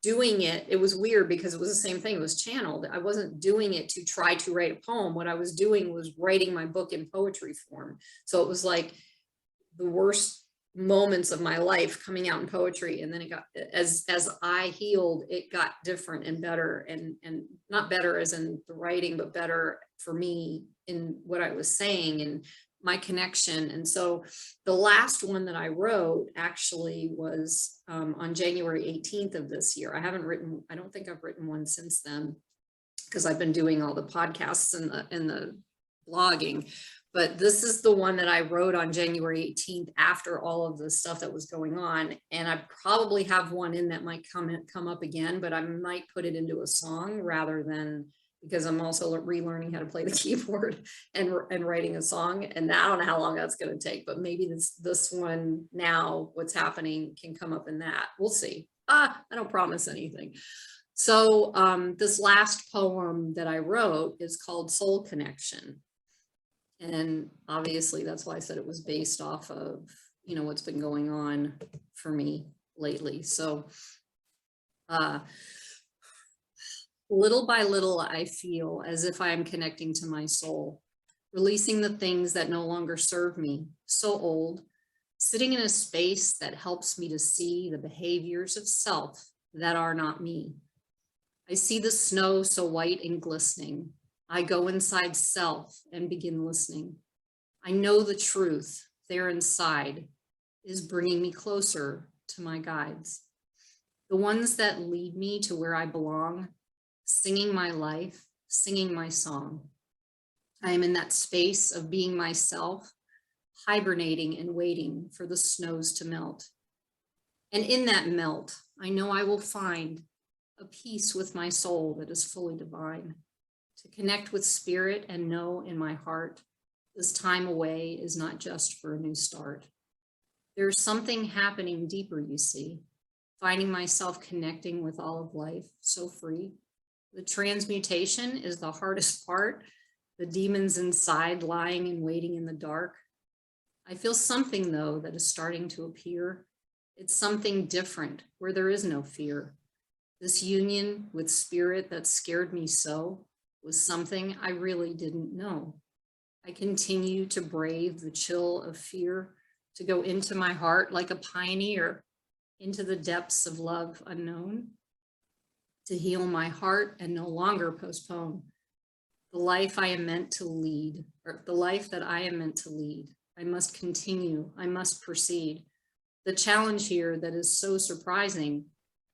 doing it. It was weird because it was the same thing. It was channeled. I wasn't doing it to try to write a poem. What I was doing was writing my book in poetry form. So it was like the worst moments of my life coming out in poetry. And then it got, as I healed, it got different and better, and not better as in the writing, but better for me in what I was saying and my connection. And so the last one that I wrote actually was on January 18th of this year. I don't think I've written one since then, because I've been doing all the podcasts and the blogging. But this is the one that I wrote on January 18th after all of the stuff that was going on. And I probably have one in that might come up again, but I might put it into a song rather than, because I'm also relearning how to play the keyboard and writing a song. And I don't know how long that's going to take, but maybe this one now, what's happening, can come up in that. We'll see. I don't promise anything. So this last poem that I wrote is called Soul Connection. And obviously that's why I said it was based off of, what's been going on for me lately. So little by little, I feel as if I am connecting to my soul, releasing the things that no longer serve me, so old, sitting in a space that helps me to see the behaviors of self that are not me. I see the snow so white and glistening. I go inside self and begin listening. I know the truth there inside is bringing me closer to my guides, the ones that lead me to where I belong, singing my life, singing my song. I am in that space of being myself, hibernating and waiting for the snows to melt. And in that melt, I know I will find a peace with my soul that is fully divine, to connect with spirit and know in my heart, this time away is not just for a new start. There's something happening deeper, you see, finding myself connecting with all of life, so free. The transmutation is the hardest part, the demons inside lying and waiting in the dark. I feel something, though, that is starting to appear. It's something different, where there is no fear. This union with spirit that scared me so was something I really didn't know. I continue to brave the chill of fear, to go into my heart like a pioneer, into the depths of love unknown, to heal my heart and no longer postpone the life I am meant to lead, or the life that I am meant to lead. I must continue, I must proceed. The challenge here that is so surprising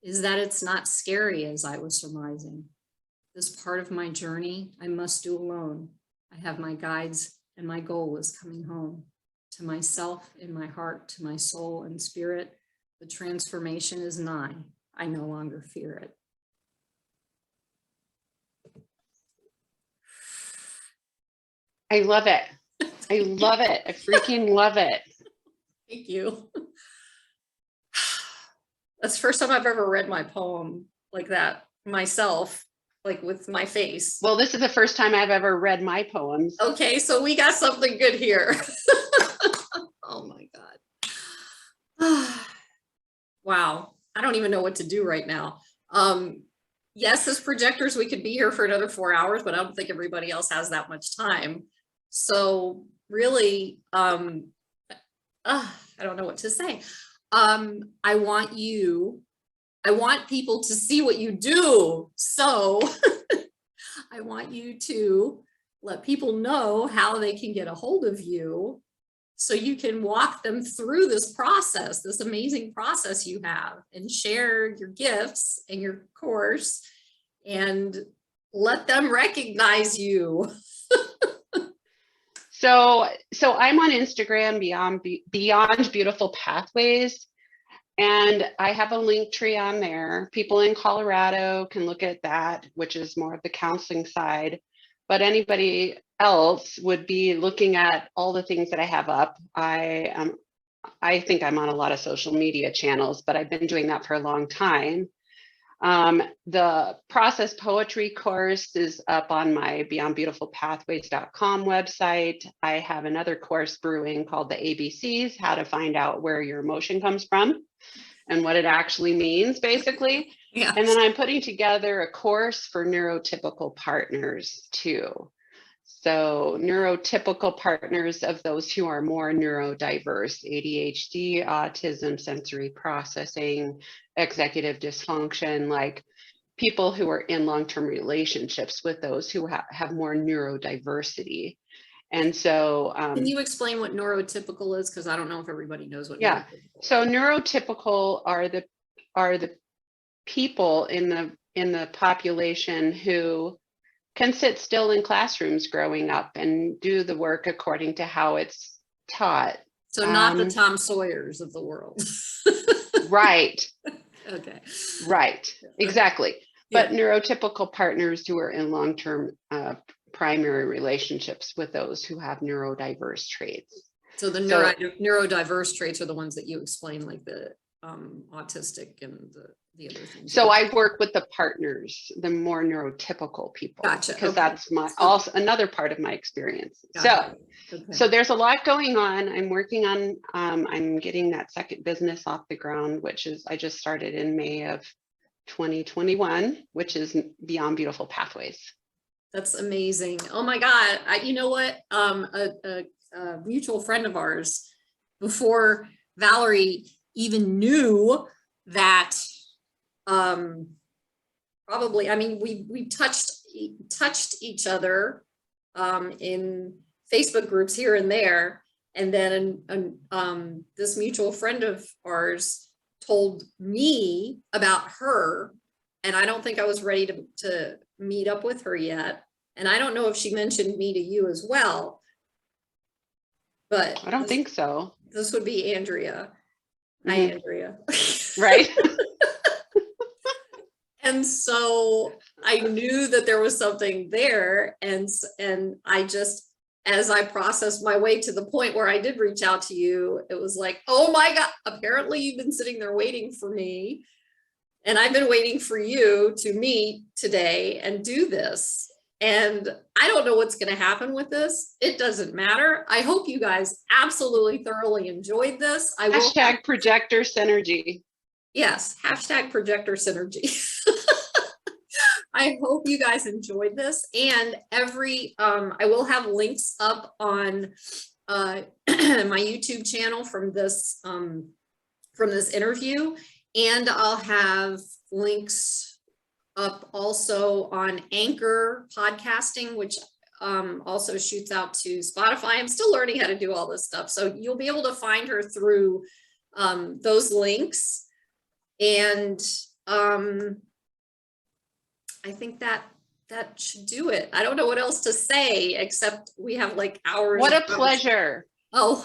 is that it's not scary as I was surmising. This part of my journey I must do alone. I have my guides and my goal is coming home to myself in my heart, to my soul and spirit. The transformation is nigh. I no longer fear it. I love it. I love it. I freaking love it. Thank you. That's the first time I've ever read my poem like that myself, like with my face. Well, this is the first time I've ever read my poems. Okay, so we got something good here. Oh my God. Wow. I don't even know what to do right now. yes, as projectors, we could be here for another 4 hours, but I don't think everybody else has that much time. So really, I don't know what to say. I want people to see what you do. So I want you to let people know how they can get a hold of you so you can walk them through this process, this amazing process you have, and share your gifts and your course and let them recognize you. So I'm on Instagram, Beyond Beautiful Pathways, and I have a link tree on there. People in Colorado can look at that, which is more of the counseling side. But anybody else would be looking at all the things that I have up. I think I'm on a lot of social media channels, but I've been doing that for a long time. The process poetry course is up on my beyondbeautifulpathways.com website. I have another course brewing called the ABCs, how to find out where your emotion comes from and what it actually means, basically. Yeah. And then I'm putting together a course for neurotypical partners too. So neurotypical partners of those who are more neurodiverse, ADHD, autism, sensory processing, executive dysfunction, like people who are in long-term relationships with those who have more neurodiversity. And so can you explain what neurotypical is? Because I don't know if everybody knows what yeah. neurotypical is. So neurotypical are the people in the population who can sit still in classrooms growing up and do the work according to how it's taught. So not the Tom Sawyers of the world. Right. Okay. Right. Exactly. Yeah. But neurotypical partners who are in long-term primary relationships with those who have neurodiverse traits. So the neurodiverse traits are the ones that you explain, like the autistic and the other things. So I work with the partners, the more neurotypical people. Gotcha. Because Okay. that's also another part of my experience. Gotcha. So there's a lot going on. I'm working on, I'm getting that second business off the ground, which is, I just started in May of 2021, which is Beyond Beautiful Pathways. That's amazing. Oh my God. You know what? A mutual friend of ours, before Valerie even knew that, probably, I mean, we touched each other in Facebook groups here and there. And then this mutual friend of ours told me about her, and I don't think I was ready to meet up with her yet. And I don't know if she mentioned me to you as well, but I don't think so. This would be Andrea. Mm-hmm. Hi, Andrea. Right. And so I knew that there was something there. And I just, as I processed my way to the point where I did reach out to you, it was like, oh my God, apparently you've been sitting there waiting for me. And I've been waiting for you to meet today and do this. And I don't know what's going to happen with this. It doesn't matter. I hope you guys absolutely thoroughly enjoyed this. Hashtag projector synergy. Yes, hashtag projector synergy. I hope you guys enjoyed this. And I will have links up on my YouTube channel from this interview. And I'll have links up also on Anchor podcasting, which also shoots out to Spotify. I'm still learning how to do all this stuff. So you'll be able to find her through those links. And I think that should do it. I don't know what else to say, except we have like hours. What a pleasure. Oh,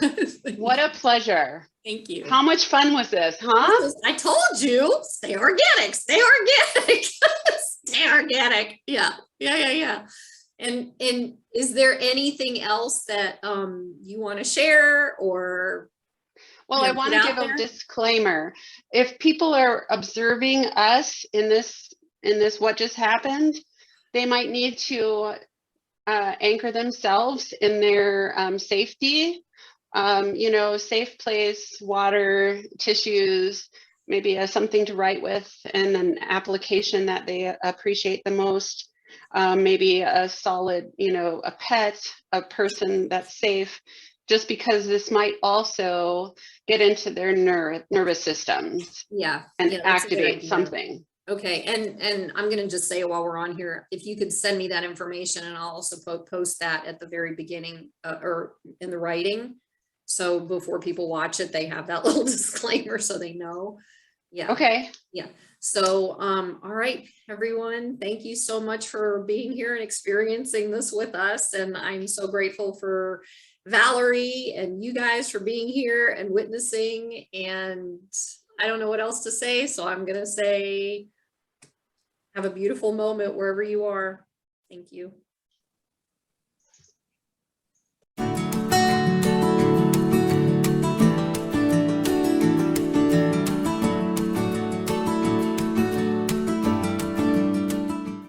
what a pleasure. Thank you. How much fun was this, huh? I told you, stay organic, stay organic, stay organic. Yeah. And is there anything else that you want to share or? Well, I want to give a disclaimer. If people are observing us in this what just happened, they might need to anchor themselves in their safety. Safe place, water, tissues, maybe something to write with, and an application that they appreciate the most. Maybe a solid, a pet, a person that's safe, just because this might also get into their nervous systems Yeah. and Yeah, that's a good activate idea. something. Okay, and I'm going to just say while we're on here, if you could send me that information, and I'll also post that at the very beginning or in the writing. So before people watch it, they have that little disclaimer so they know. Yeah. Okay. Yeah. So, all right, everyone, thank you so much for being here and experiencing this with us. And I'm so grateful for Valerie and you guys for being here and witnessing. And I don't know what else to say. So I'm going to say, have a beautiful moment wherever you are. Thank you.